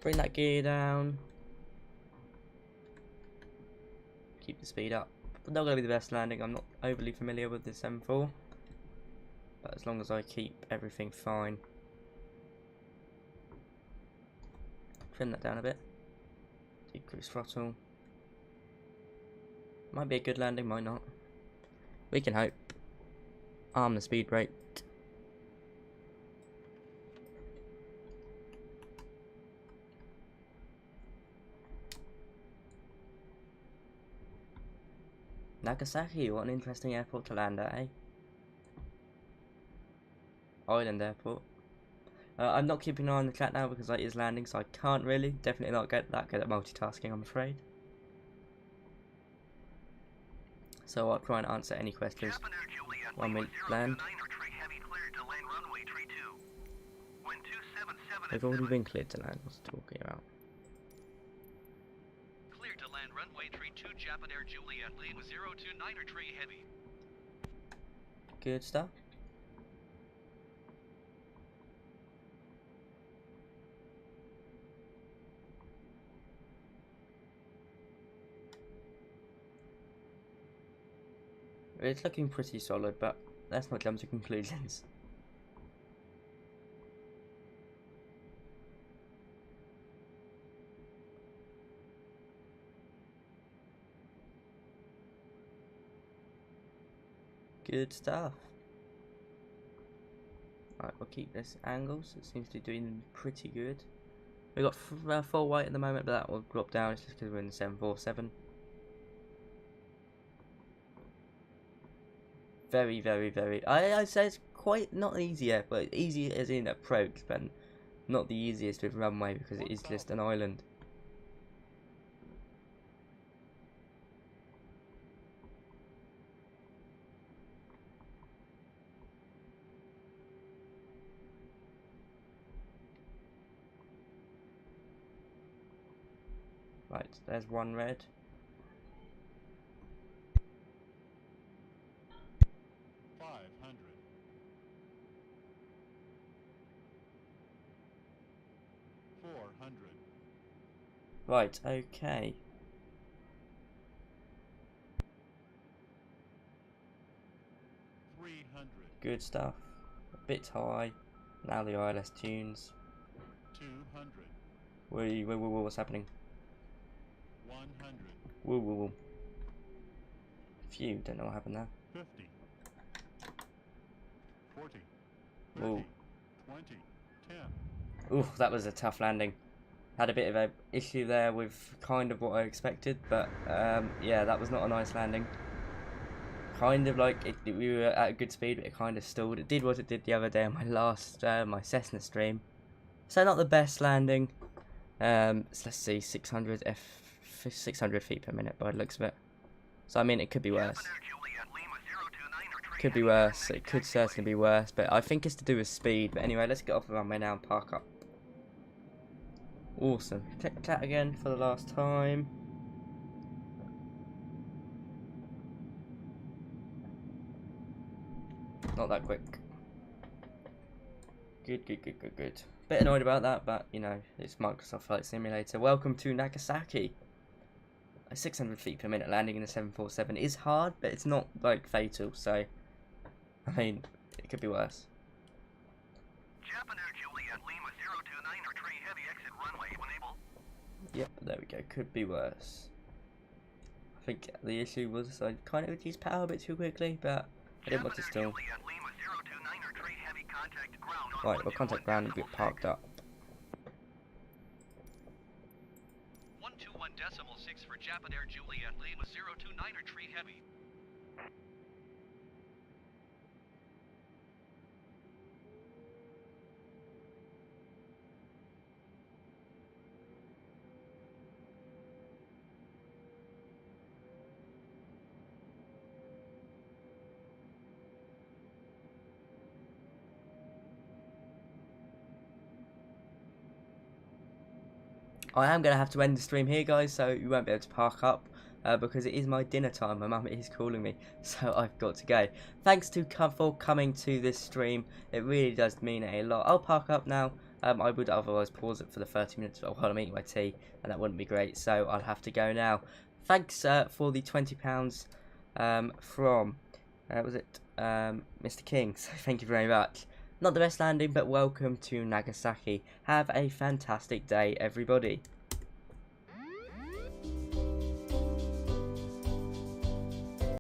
Bring that gear down. Keep the speed up. But not going to be the best landing. I'm not overly familiar with this M4. But as long as I keep everything fine. Trim that down a bit. Decrease throttle. Might be a good landing, might not. We can hope. Arm the speed brake. Nagasaki, what an interesting airport to land at, eh? Island airport. I'm not keeping an eye on the chat now because it is landing, so I can't really. Definitely not get that good at multitasking, I'm afraid. So I'll try and answer any questions when we land. They've already been cleared to land, what's it talking about? Cleared to land runway 32 Japan Air Juliet Lima 029er tree heavy. Good stuff. It's looking pretty solid, but let's not jump to conclusions. Good stuff. Right, we'll keep this angle, so it seems to be doing pretty good. We've got full weight at the moment, but that will drop down just because we're in the 747. Very, very, very. I'd say it's quite not easy, but easy as in approach, but not the easiest with runway because it is just an island. Right, there's one red. Right, okay. Good stuff. A bit high. Now the ILS tunes. 200. What's happening? 100. Woo. Phew, don't know what happened there. 50. 40. Whoa. 30. 20. 10. Ooh, that was a tough landing. Had a bit of an issue there with kind of what I expected, but yeah, that was not a nice landing. Kind of like we were at a good speed, but it kind of stalled. It did what it did the other day on my last my Cessna stream. So not the best landing. So let's see, 600 feet per minute by the looks of it. So I mean, it could be worse. Could be worse. It could certainly be worse, but I think it's to do with speed. But anyway, let's get off the runway now and park up. Awesome. Check the chat again for the last time. Not that quick. Good. Bit annoyed about that, but you know, it's Microsoft Flight Simulator. Welcome to Nagasaki. A 600 feet per minute landing in a 747 is hard, but it's not like fatal, so I mean, it could be worse. Japan Air Juliet Lima 029er tree heavy exit runway when able. Yep, there we go. Could be worse. I think the issue was I kind of reduced power a bit too quickly, but I didn't want to still. Right, we'll contact ground and get parked up. 121.6 for Japan Air Juliet Lima 029er tree heavy. I am going to have to end the stream here, guys, so you won't be able to park up because it is my dinner time. My mum is calling me, so I've got to go. Thanks for coming to this stream. It really does mean a lot. I'll park up now, I would otherwise pause it for the 30 minutes while I'm eating my tea, and that wouldn't be great, so I'll have to go now. Thanks for the £20 from, was it Mr. King, so thank you very much. Not the best landing, but welcome to Nagasaki. Have a fantastic day, everybody.